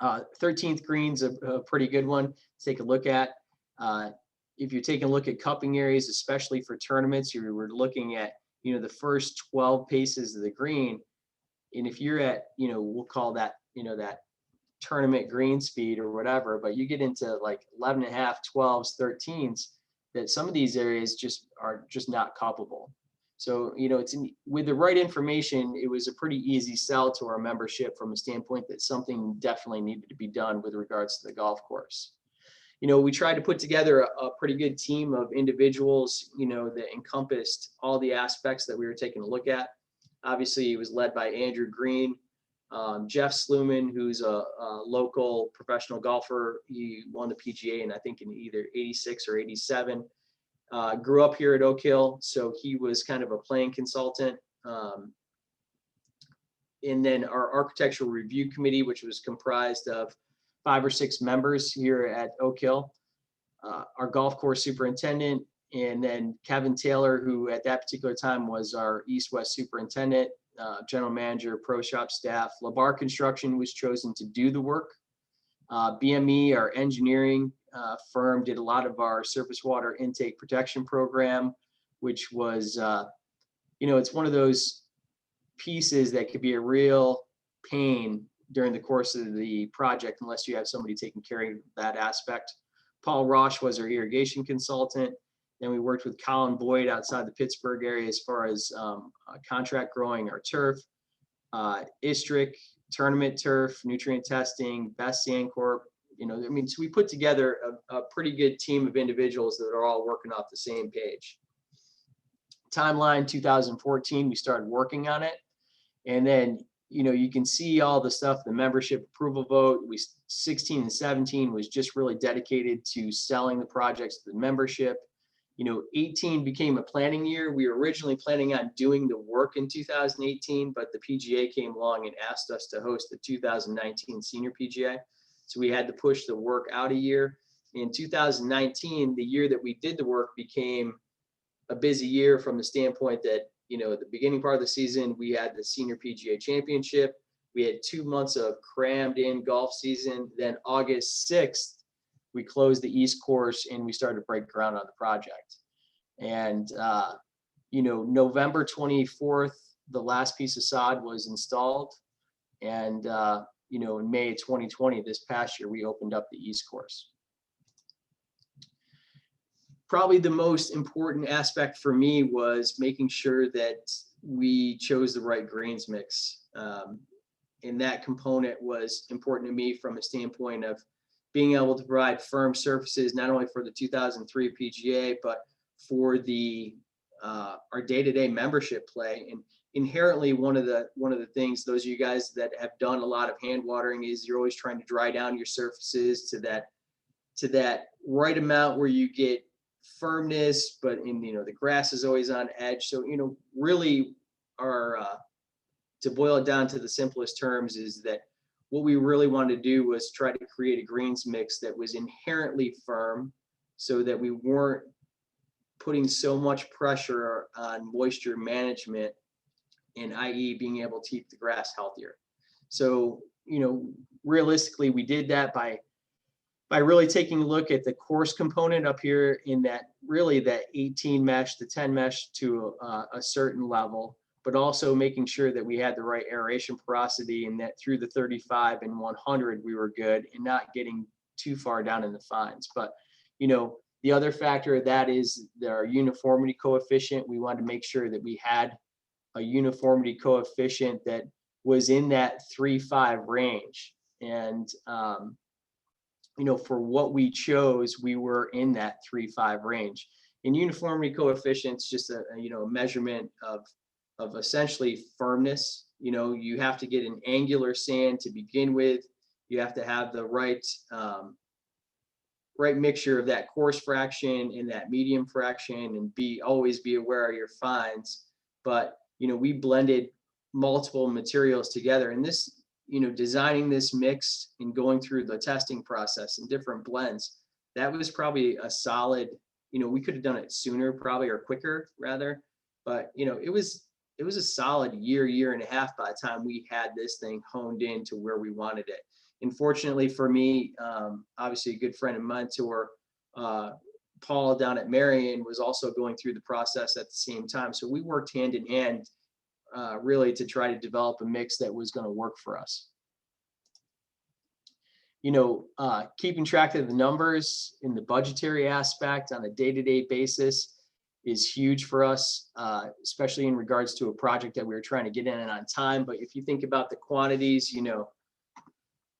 13th green's a pretty good one to take a look at. If you're taking a look at cupping areas, especially for tournaments, you were looking at, the first 12 paces of the green. And if you're at, we'll call that, that tournament green speed or whatever, but you get into like 11.5, 12s, 13s, that some of these areas are just not cuppable. So, with the right information, it was a pretty easy sell to our membership from a standpoint that something definitely needed to be done with regards to the golf course. We tried to put together a pretty good team of individuals, that encompassed all the aspects that we were taking a look at. Obviously, it was led by Andrew Green, Jeff Sluman, who's a local professional golfer. He won the PGA, and I think in either 86 or 87. Grew up here at Oak Hill, so he was kind of a playing consultant. And then our architectural review committee, which was comprised of 5 or 6 members here at Oak Hill. Our golf course superintendent, and then Kevin Taylor, who at that particular time was our East-West superintendent, general manager, pro shop staff. LaBar Construction was chosen to do the work. BME, our engineering firm, did a lot of our surface water intake protection program, which was, it's one of those pieces that could be a real pain during the course of the project unless you have somebody taking care of that aspect. Paul Roche was our irrigation consultant. Then we worked with Colin Boyd outside the Pittsburgh area as far as contract growing our turf. Istrick, tournament turf, nutrient testing, Best Sand Corp. So we put together a pretty good team of individuals that are all working off the same page. Timeline 2014, we started working on it. And then, you can see all the stuff, the membership approval vote. 16 and 17 was just really dedicated to selling the projects to the membership. 18 became a planning year. We were originally planning on doing the work in 2018, but the PGA came along and asked us to host the 2019 Senior PGA. So we had to push the work out a year. In 2019, the year that we did the work became a busy year from the standpoint that, at the beginning part of the season, we had the Senior PGA Championship. We had 2 months of crammed in golf season. Then August 6th, we closed the East Course and we started to break ground on the project. And, November 24th, the last piece of sod was installed. And, in May 2020, this past year, we opened up the East Course. Probably the most important aspect for me was making sure that we chose the right greens mix. And that component was important to me from a standpoint of being able to provide firm surfaces, not only for the 2003 PGA, but for our day-to-day membership play. And inherently, one of the things, those of you guys that have done a lot of hand watering, is you're always trying to dry down your surfaces to that right amount where you get firmness, but the grass is always on edge. So, really to boil it down to the simplest terms, is that what we really wanted to do was try to create a greens mix that was inherently firm, so that we weren't putting so much pressure on moisture management, and i.e. being able to keep the grass healthier. So, realistically, we did that by really taking a look at the coarse component up here in that 18 mesh, the 10 mesh to a certain level, but also making sure that we had the right aeration porosity, and that through the 35 and 100 we were good, and not getting too far down in the fines. But the other factor of that is our uniformity coefficient. We wanted to make sure that we had a uniformity coefficient that was in that 3.5 range. And for what we chose, we were in that 3.5 range. And uniformity coefficient's just a measurement of essentially firmness. You have to get an angular sand to begin with. You have to have the right mixture of that coarse fraction and that medium fraction, and always be aware of your fines. But we blended multiple materials together, and this, designing this mix and going through the testing process and different blends, that was probably a solid, we could have done it sooner probably, or quicker rather, but it was a solid year and a half by the time we had this thing honed in to where we wanted it. And fortunately for me, obviously a good friend and mentor, Paul down at Marion, was also going through the process at the same time. So we worked hand in hand, really to try to develop a mix that was going to work for us. Keeping track of the numbers in the budgetary aspect on a day-to-day basis is huge for us, especially in regards to a project that we were trying to get in and on time. But if you think about the quantities,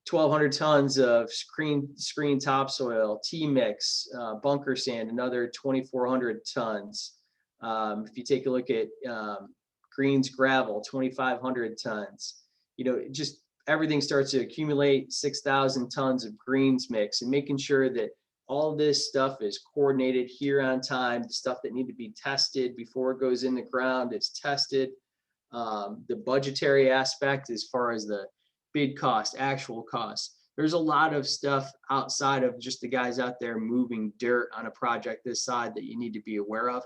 1,200 tons of screen topsoil, T-mix, bunker sand, another 2,400 tons. If you take a look at greens gravel, 2,500 tons. Just everything starts to accumulate. 6,000 tons of greens mix, and making sure that all this stuff is coordinated here on time. The stuff that need to be tested before it goes in the ground is tested. The budgetary aspect, as far as the bid cost, actual cost. There's a lot of stuff outside of just the guys out there moving dirt on a project this side that you need to be aware of.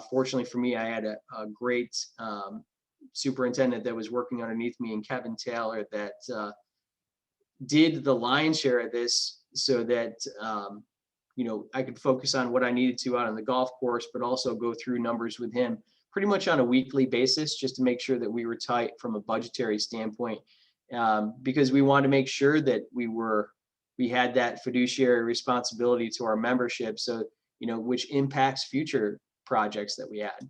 Fortunately for me, I had a great superintendent that was working underneath me, and Kevin Taylor, that did the lion's share of this, so that I could focus on what I needed to out on the golf course, but also go through numbers with him pretty much on a weekly basis, just to make sure that we were tight from a budgetary standpoint. Because we wanted to make sure that we had that fiduciary responsibility to our membership, so which impacts future projects that we had.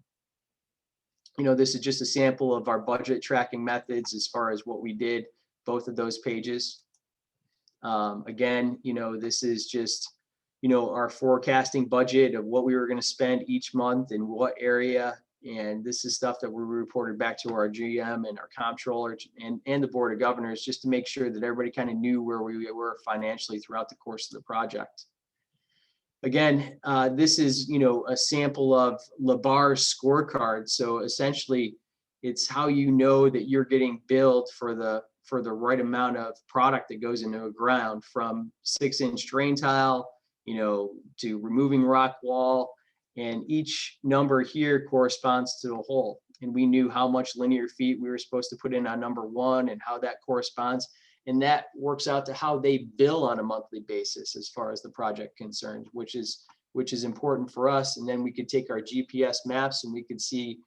This is just a sample of our budget tracking methods as far as what we did, both of those pages. Again, this is just our forecasting budget of what we were going to spend each month in what area. And this is stuff that we reported back to our GM and our comptroller and the board of governors, just to make sure that everybody kind of knew where we were financially throughout the course of the project. Again, this is, a sample of LaBar's scorecard. So essentially, it's how you know that you're getting billed for the right amount of product that goes into a ground, from 6-inch drain tile, to removing rock wall. And each number here corresponds to a hole. And we knew how much linear feet we were supposed to put in on number one and how that corresponds. And that works out to how they bill on a monthly basis as far as the project concerned, which is important for us. And then we could take our GPS maps and we could see,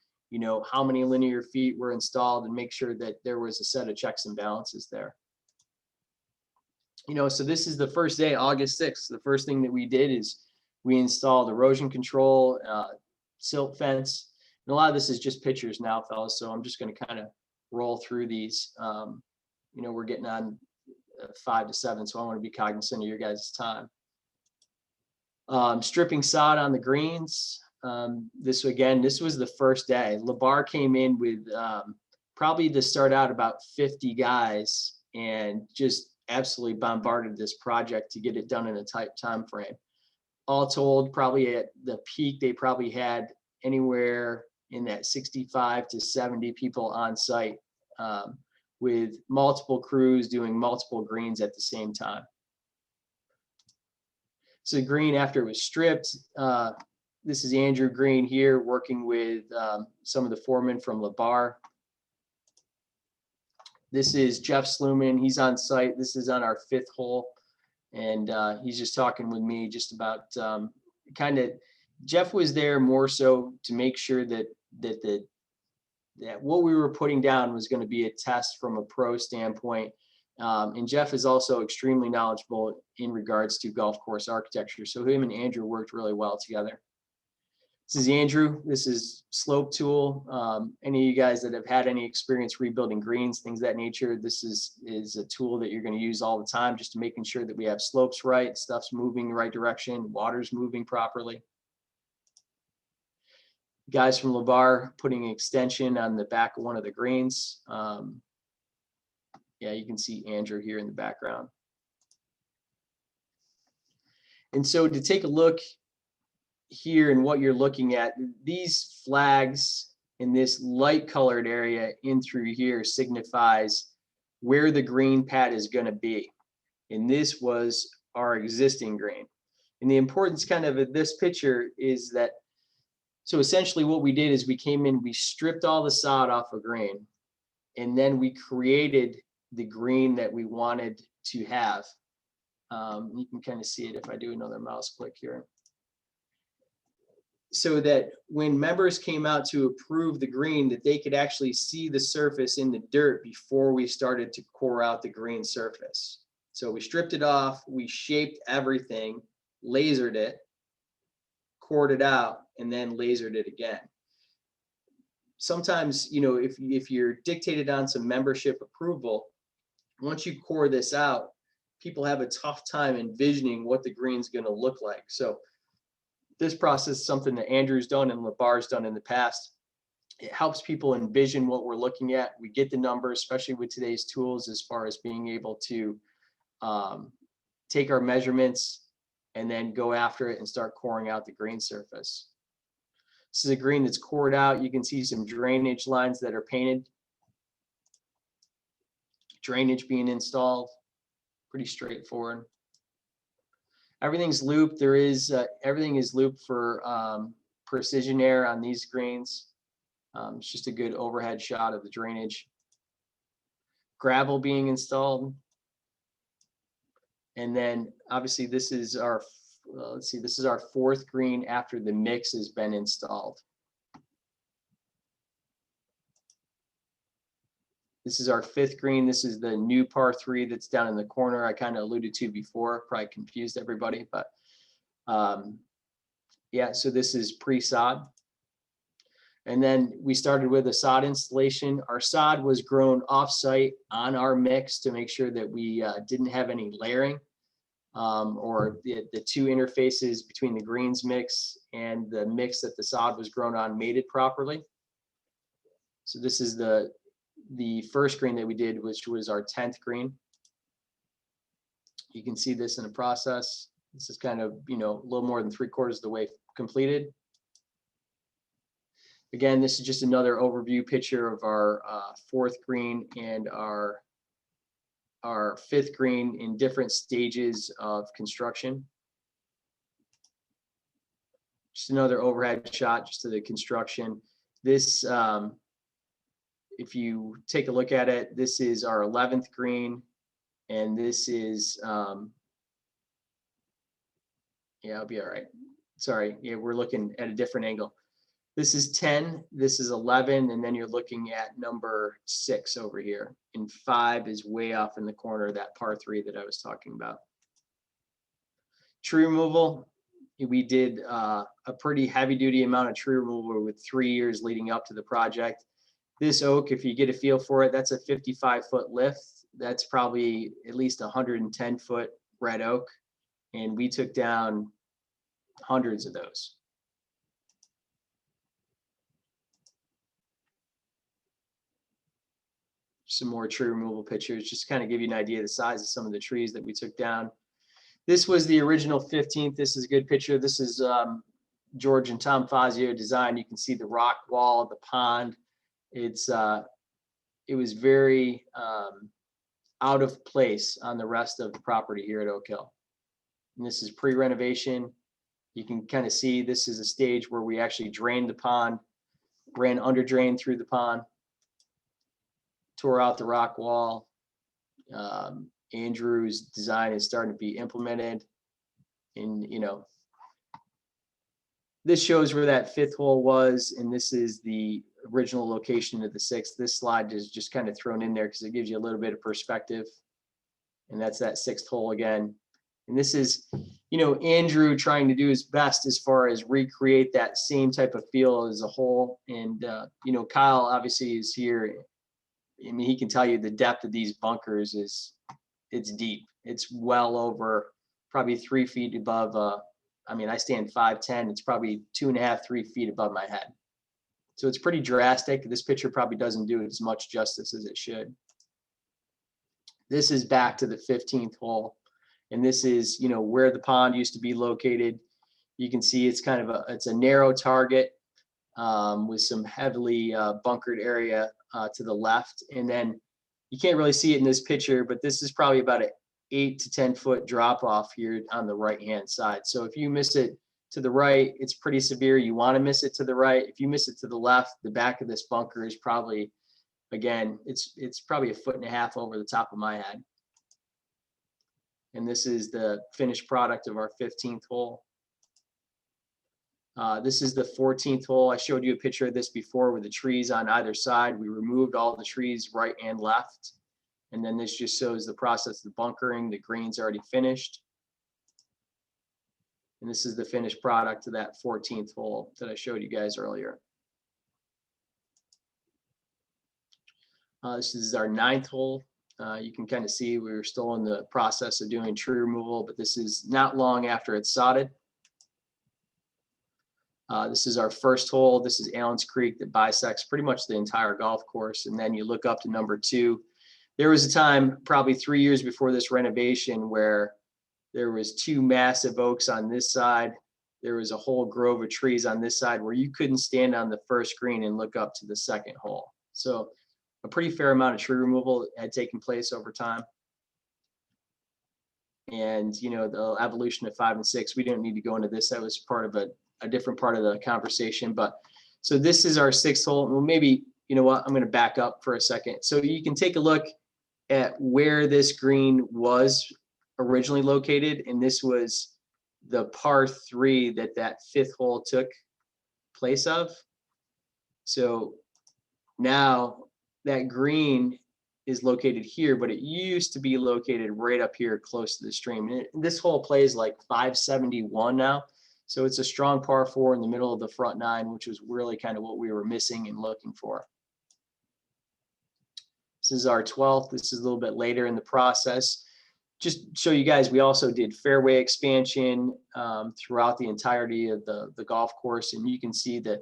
how many linear feet were installed, and make sure that there was a set of checks and balances there. So this is the first day, August 6th. The first thing that we did is we installed erosion control, silt fence. And a lot of this is just pictures now, fellas. So I'm just going to kind of roll through these. We're getting on 5 to 7, so I want to be cognizant of your guys' time. Stripping sod on the greens. This was the first day. LaBar came in with probably to start out about 50 guys, and just absolutely bombarded this project to get it done in a tight time frame. All told, probably at the peak, they probably had anywhere in that 65 to 70 people on site, with multiple crews doing multiple greens at the same time. So the green after it was stripped, this is Andrew Green here working with some of the foremen from LeBar. This is Jeff Sluman. He's on site. This is on our 5th hole. And he's just talking with me just about Jeff was there more so to make sure that what we were putting down was going to be a test from a pro standpoint. And Jeff is also extremely knowledgeable in regards to golf course architecture. So him and Andrew worked really well together. This is Andrew. This is Slope Tool. Any of you guys that have had any experience rebuilding greens, things of that nature, this is a tool that you're going to use all the time, just to making sure that we have slopes right, stuff's moving the right direction, water's moving properly. Guys from LeBar putting an extension on the back of one of the greens. Yeah, you can see Andrew here in the background. And so to take a look here and what you're looking at, these flags in this light colored area in through here signifies where the green pad is going to be. And this was our existing green. And the importance kind of this picture is that, so essentially what we did is we came in, we stripped all the sod off of green, and then we created the green that we wanted to have. You can kind of see it if I do another mouse click here. So that when members came out to approve the green, that they could actually see the surface in the dirt before we started to core out the green surface. So we stripped it off, we shaped everything, lasered it, cored it out, and then lasered it again. Sometimes, you know, if you're dictated on some membership approval, once you core this out, people have a tough time envisioning what the green's going to look like. So this process is something that Andrew's done and LeBar's done in the past. It helps people envision what we're looking at. We get the numbers, especially with today's tools, as far as being able to take our measurements and then go after it and start coring out the green surface. This is a green that's cored out. You can see some drainage lines that are painted. Drainage being installed, pretty straightforward. Everything's looped. There is everything is looped for precision air on these greens. It's just a good overhead shot of the drainage. Gravel being installed, and then obviously this is our let's see, this is our 4th green after the mix has been installed. This is our 5th green. This is the new par 3 that's down in the corner. I kind of alluded to before, probably confused everybody, but yeah, so this is pre-sod. And then we started with a sod installation. Our sod was grown off-site on our mix to make sure that we didn't have any layering or the two interfaces between the greens mix and the mix that the sod was grown on mated properly. So this is the first green that we did, which was our 10th green. You can see this in the process. This is kind of, you know, a little more than 3/4 of the way completed. Again, this is just another overview picture of our 4th green and our 5th green in different stages of construction. Just another overhead shot just to the construction. This, if you take a look at it, this is our 11th green, and this is, yeah, I'll be all right. Sorry, yeah, we're looking at a different angle. This is 10, this is 11, and then you're looking at number 6 over here. And 5 is way off in the corner, that par 3 that I was talking about. Tree removal, we did a pretty heavy duty amount of tree removal with 3 years leading up to the project. This oak, if you get a feel for it, that's a 55-foot lift. That's probably at least 110-foot red oak. And we took down hundreds of those. Some more tree removal pictures, just to kind of give you an idea of the size of some of the trees that we took down. This was the original 15th. This is a good picture. This is George and Tom Fazio design. You can see the rock wall, the pond. It was very out of place on the rest of the property here at Oak Hill. And this is pre-renovation. You can kind of see this is a stage where we actually drained the pond, ran under drain through the pond, tore out the rock wall. Andrew's design is starting to be implemented. And, you know, this shows where that fifth hole was, and this is the original location of the sixth. This slide is just kind of thrown in there because it gives you a little bit of perspective. And that's that sixth hole again. And this is, you know, Andrew trying to do his best as far as recreate that same type of feel as a hole. And, you know, Kyle obviously is here. I mean, he can tell you the depth of these bunkers it's deep. It's well over probably 3 feet above. I mean, I stand 5'10". It's probably 2.5, 3 feet above my head. So it's pretty drastic. This picture probably doesn't do it as much justice as it should. This is back to the 15th hole. And this is, you know, where the pond used to be located. You can see it's kind of it's a narrow target with some heavily bunkered area to the left. And then you can't really see it in this picture, but this is probably about an 8 to 10 foot drop off here on the right hand side. So if you miss it to the right, it's pretty severe. You want to miss it to the right. If you miss it to the left, the back of this bunker is probably, again, it's probably 1.5 feet over the top of my head. And this is the finished product of our 15th hole. This is the 14th hole. I showed you a picture of this before with the trees on either side. We removed all the trees right and left. And then this just shows the process of bunkering. The green's already finished. And this is the finished product of that 14th hole that I showed you guys earlier. This is our 9th hole. You can kind of see we were still in the process of doing tree removal, but this is not long after it's sodded. This is our first hole. This is Allen's Creek that bisects pretty much the entire golf course. And then you look up to number 2. There was a time probably 3 years before this renovation where there was 2 massive oaks on this side. There was a whole grove of trees on this side where you couldn't stand on the first green and look up to the second hole. So a pretty fair amount of tree removal had taken place over time. And, you know, the evolution of 5 and 6, we didn't need to go into this. That was part of a different part of the conversation. But so this is our 6th hole. Well, maybe, you know what, I'm going to back up for a second. So you can take a look at where this green was originally located. And this was the par 3 that 5th hole took place of. So now that green is located here, but it used to be located right up here close to the stream. And this hole plays like 571 now. So it's a strong par 4 in the middle of the front 9, which was really kind of what we were missing and looking for. This is our 12th. This is a little bit later in the process. Just show you guys, we also did fairway expansion throughout the entirety of the golf course. And you can see that,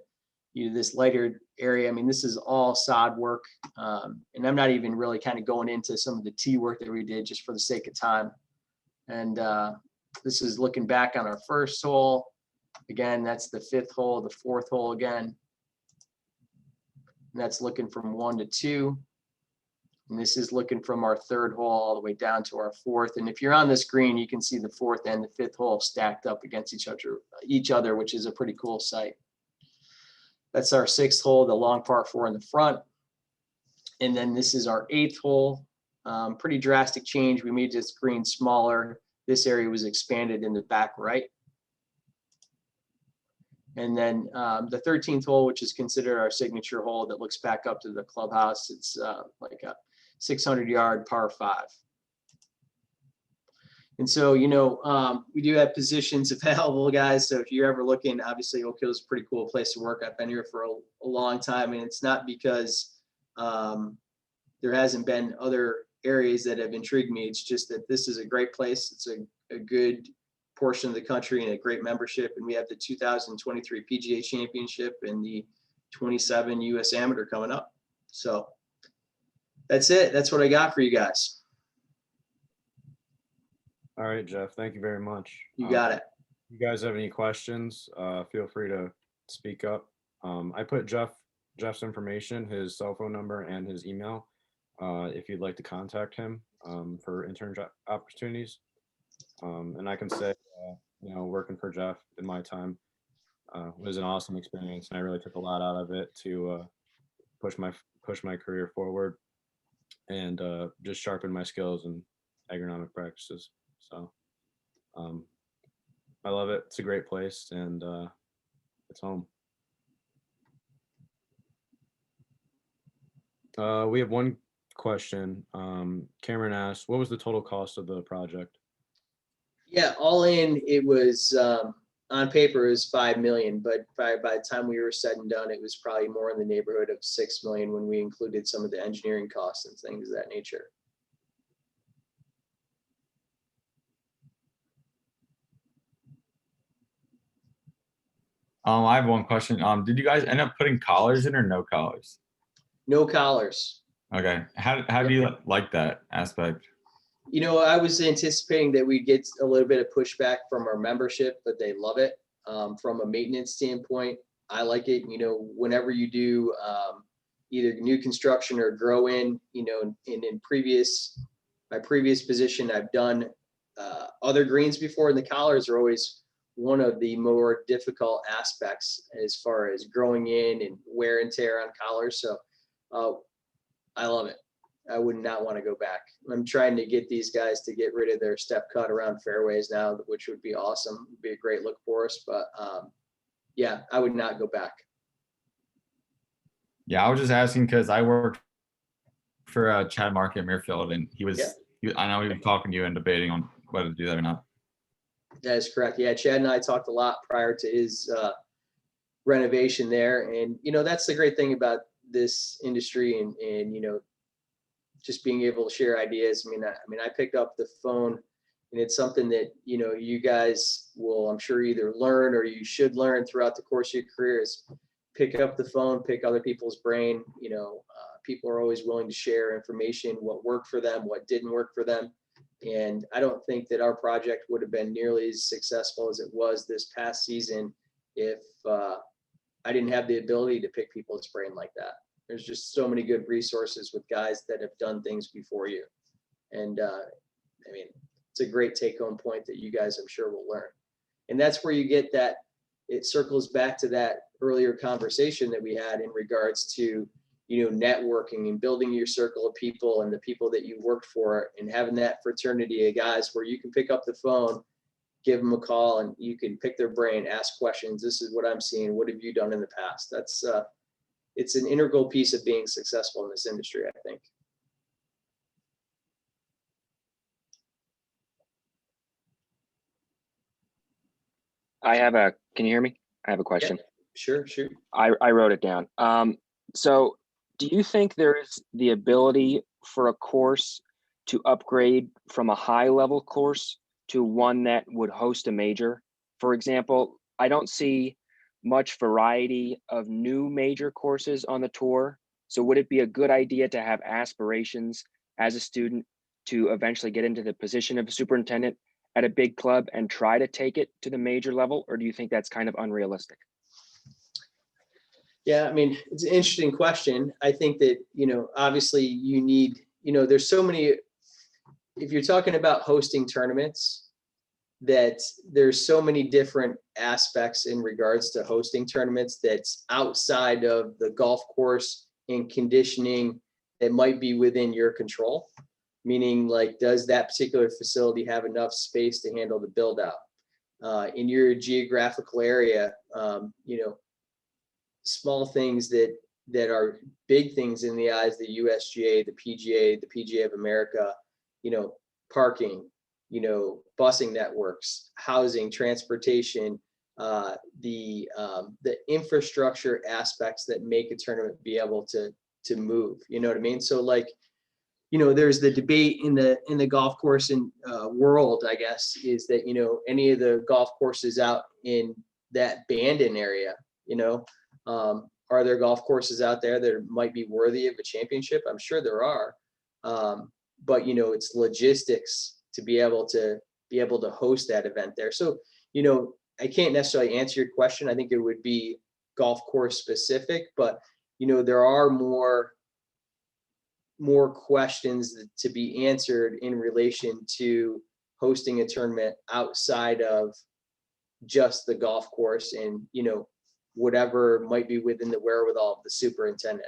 you know, this lighter area, I mean, this is all sod work. And I'm not even really kind of going into some of the tee work that we did just for the sake of time. And this is looking back on our first hole. Again, that's the 5th hole, the 4th hole again. And that's looking from 1 to 2. And this is looking from our 3rd hole all the way down to our 4th. And if you're on this green, you can see the 4th and the 5th hole stacked up against each other, which is a pretty cool sight. That's our 6th hole, the long par 4 in the front. And then this is our 8th hole. Pretty drastic change. We made this green smaller. This area was expanded in the back right. And then the 13th hole, which is considered our signature hole that looks back up to the clubhouse. It's like a 600-yard par 5. And so, you know, we do have positions available, guys. So if you're ever looking, obviously Oak Hill is a pretty cool place to work. I've been here for a long time, and it's not because there hasn't been other areas that have intrigued me. It's just that this is a great place. It's a good portion of the country and a great membership. And we have the 2023 PGA Championship and the 27 US Amateur coming up. So that's it. That's what I got for you guys. All right, Jeff, thank you very much. You got it. you guys have any questions, feel free to speak up. I put Jeff's information, his cell phone number and his email, if you'd like to contact him for internship opportunities. And I can say, working for Jeff in my time was an awesome experience, and I really took a lot out of it to push my career forward and just sharpen my skills and agronomic practices. So I love it. It's a great place, and it's home. We have one question. Cameron asked, what was the total cost of the project? Yeah, all in, it was on paper it was 5 million, but by the time we were said and done, it was probably more in the neighborhood of 6 million when we included some of the engineering costs and things of that nature. I have one question. Did you guys end up putting collars in or no collars? No collars. Okay. How do you like that aspect? I was anticipating that we'd get a little bit of pushback from our membership, but they love it. From a maintenance standpoint, I like it. Whenever you do either new construction or grow in, in my previous position, I've done other greens before, and the collars are always one of the more difficult aspects as far as growing in and wear and tear on collars. So I love it. I would not want to go back. I'm trying to get these guys to get rid of their step cut around fairways now, which would be awesome. It'd be a great look for us, but yeah, I would not go back. Yeah, I was just asking because I worked for Chad Market Muirfield, and I know he was talking to you and debating on whether to do that or not. That is correct. Yeah, Chad and I talked a lot prior to his renovation there. And, that's the great thing about this industry and just being able to share ideas. I picked up the phone, and it's something that, you guys will, I'm sure, either learn or you should learn throughout the course of your career is pick up the phone, pick other people's brain. People are always willing to share information, what worked for them, what didn't work for them. And I don't think that our project would have been nearly as successful as it was this past season if I didn't have the ability to pick people's brain like that. There's just so many good resources with guys that have done things before you. And it's a great take-home point that you guys, I'm sure, will learn. And that's where you get that, it circles back to that earlier conversation that we had in regards to networking and building your circle of people and the people that you worked for, and having that fraternity of guys where you can pick up the phone, give them a call, and you can pick their brain, ask questions. This is what I'm seeing. What have you done in the past? That's it's an integral piece of being successful in this industry, I think. Can you hear me? I have a question. Yeah, sure, shoot. I wrote it down. So do you think there is the ability for a course to upgrade from a high level course to one that would host a major? For example, I don't see much variety of new major courses on the tour. So would it be a good idea to have aspirations as a student to eventually get into the position of a superintendent at a big club and try to take it to the major level? Or do you think that's kind of unrealistic? Yeah, it's an interesting question. I think that, obviously you need, there's so many, if you're talking about hosting tournaments, that there's so many different aspects in regards to hosting tournaments that's outside of the golf course and conditioning that might be within your control. Meaning, like, does that particular facility have enough space to handle the build out? In your geographical area, small things that are big things in the eyes of the USGA, the PGA of America, parking, busing networks, housing, transportation, the infrastructure aspects that make a tournament be able to move. You know what I mean? So, like, there's the debate in the golf course and world, I guess, is that any of the golf courses out in that Bandon area, are there golf courses out there that might be worthy of a championship? I'm sure there are, but it's logistics to be able to host that event there. So I can't necessarily answer your question. I think it would be golf course specific, but there are more questions to be answered in relation to hosting a tournament outside of just the golf course and, whatever might be within the wherewithal of the superintendent.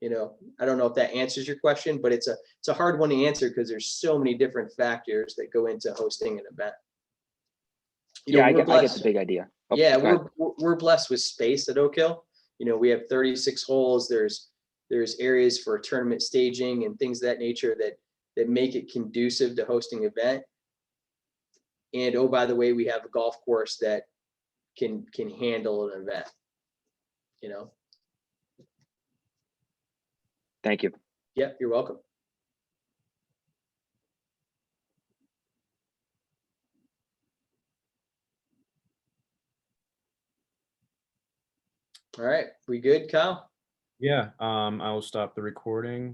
I don't know if that answers your question, but it's a hard one to answer because there's so many different factors that go into hosting an event. Yeah, I we're get the blessed- big idea. Oh, Yeah, go ahead. we're blessed with space at Oak Hill. We have 36 holes. There's areas for tournament staging and things of that nature that make it conducive to hosting an event. And oh, by the way, we have a golf course that can handle an event. Thank you. Yep, you're welcome. All right, we good, Kyle? Yeah, I will stop the recording.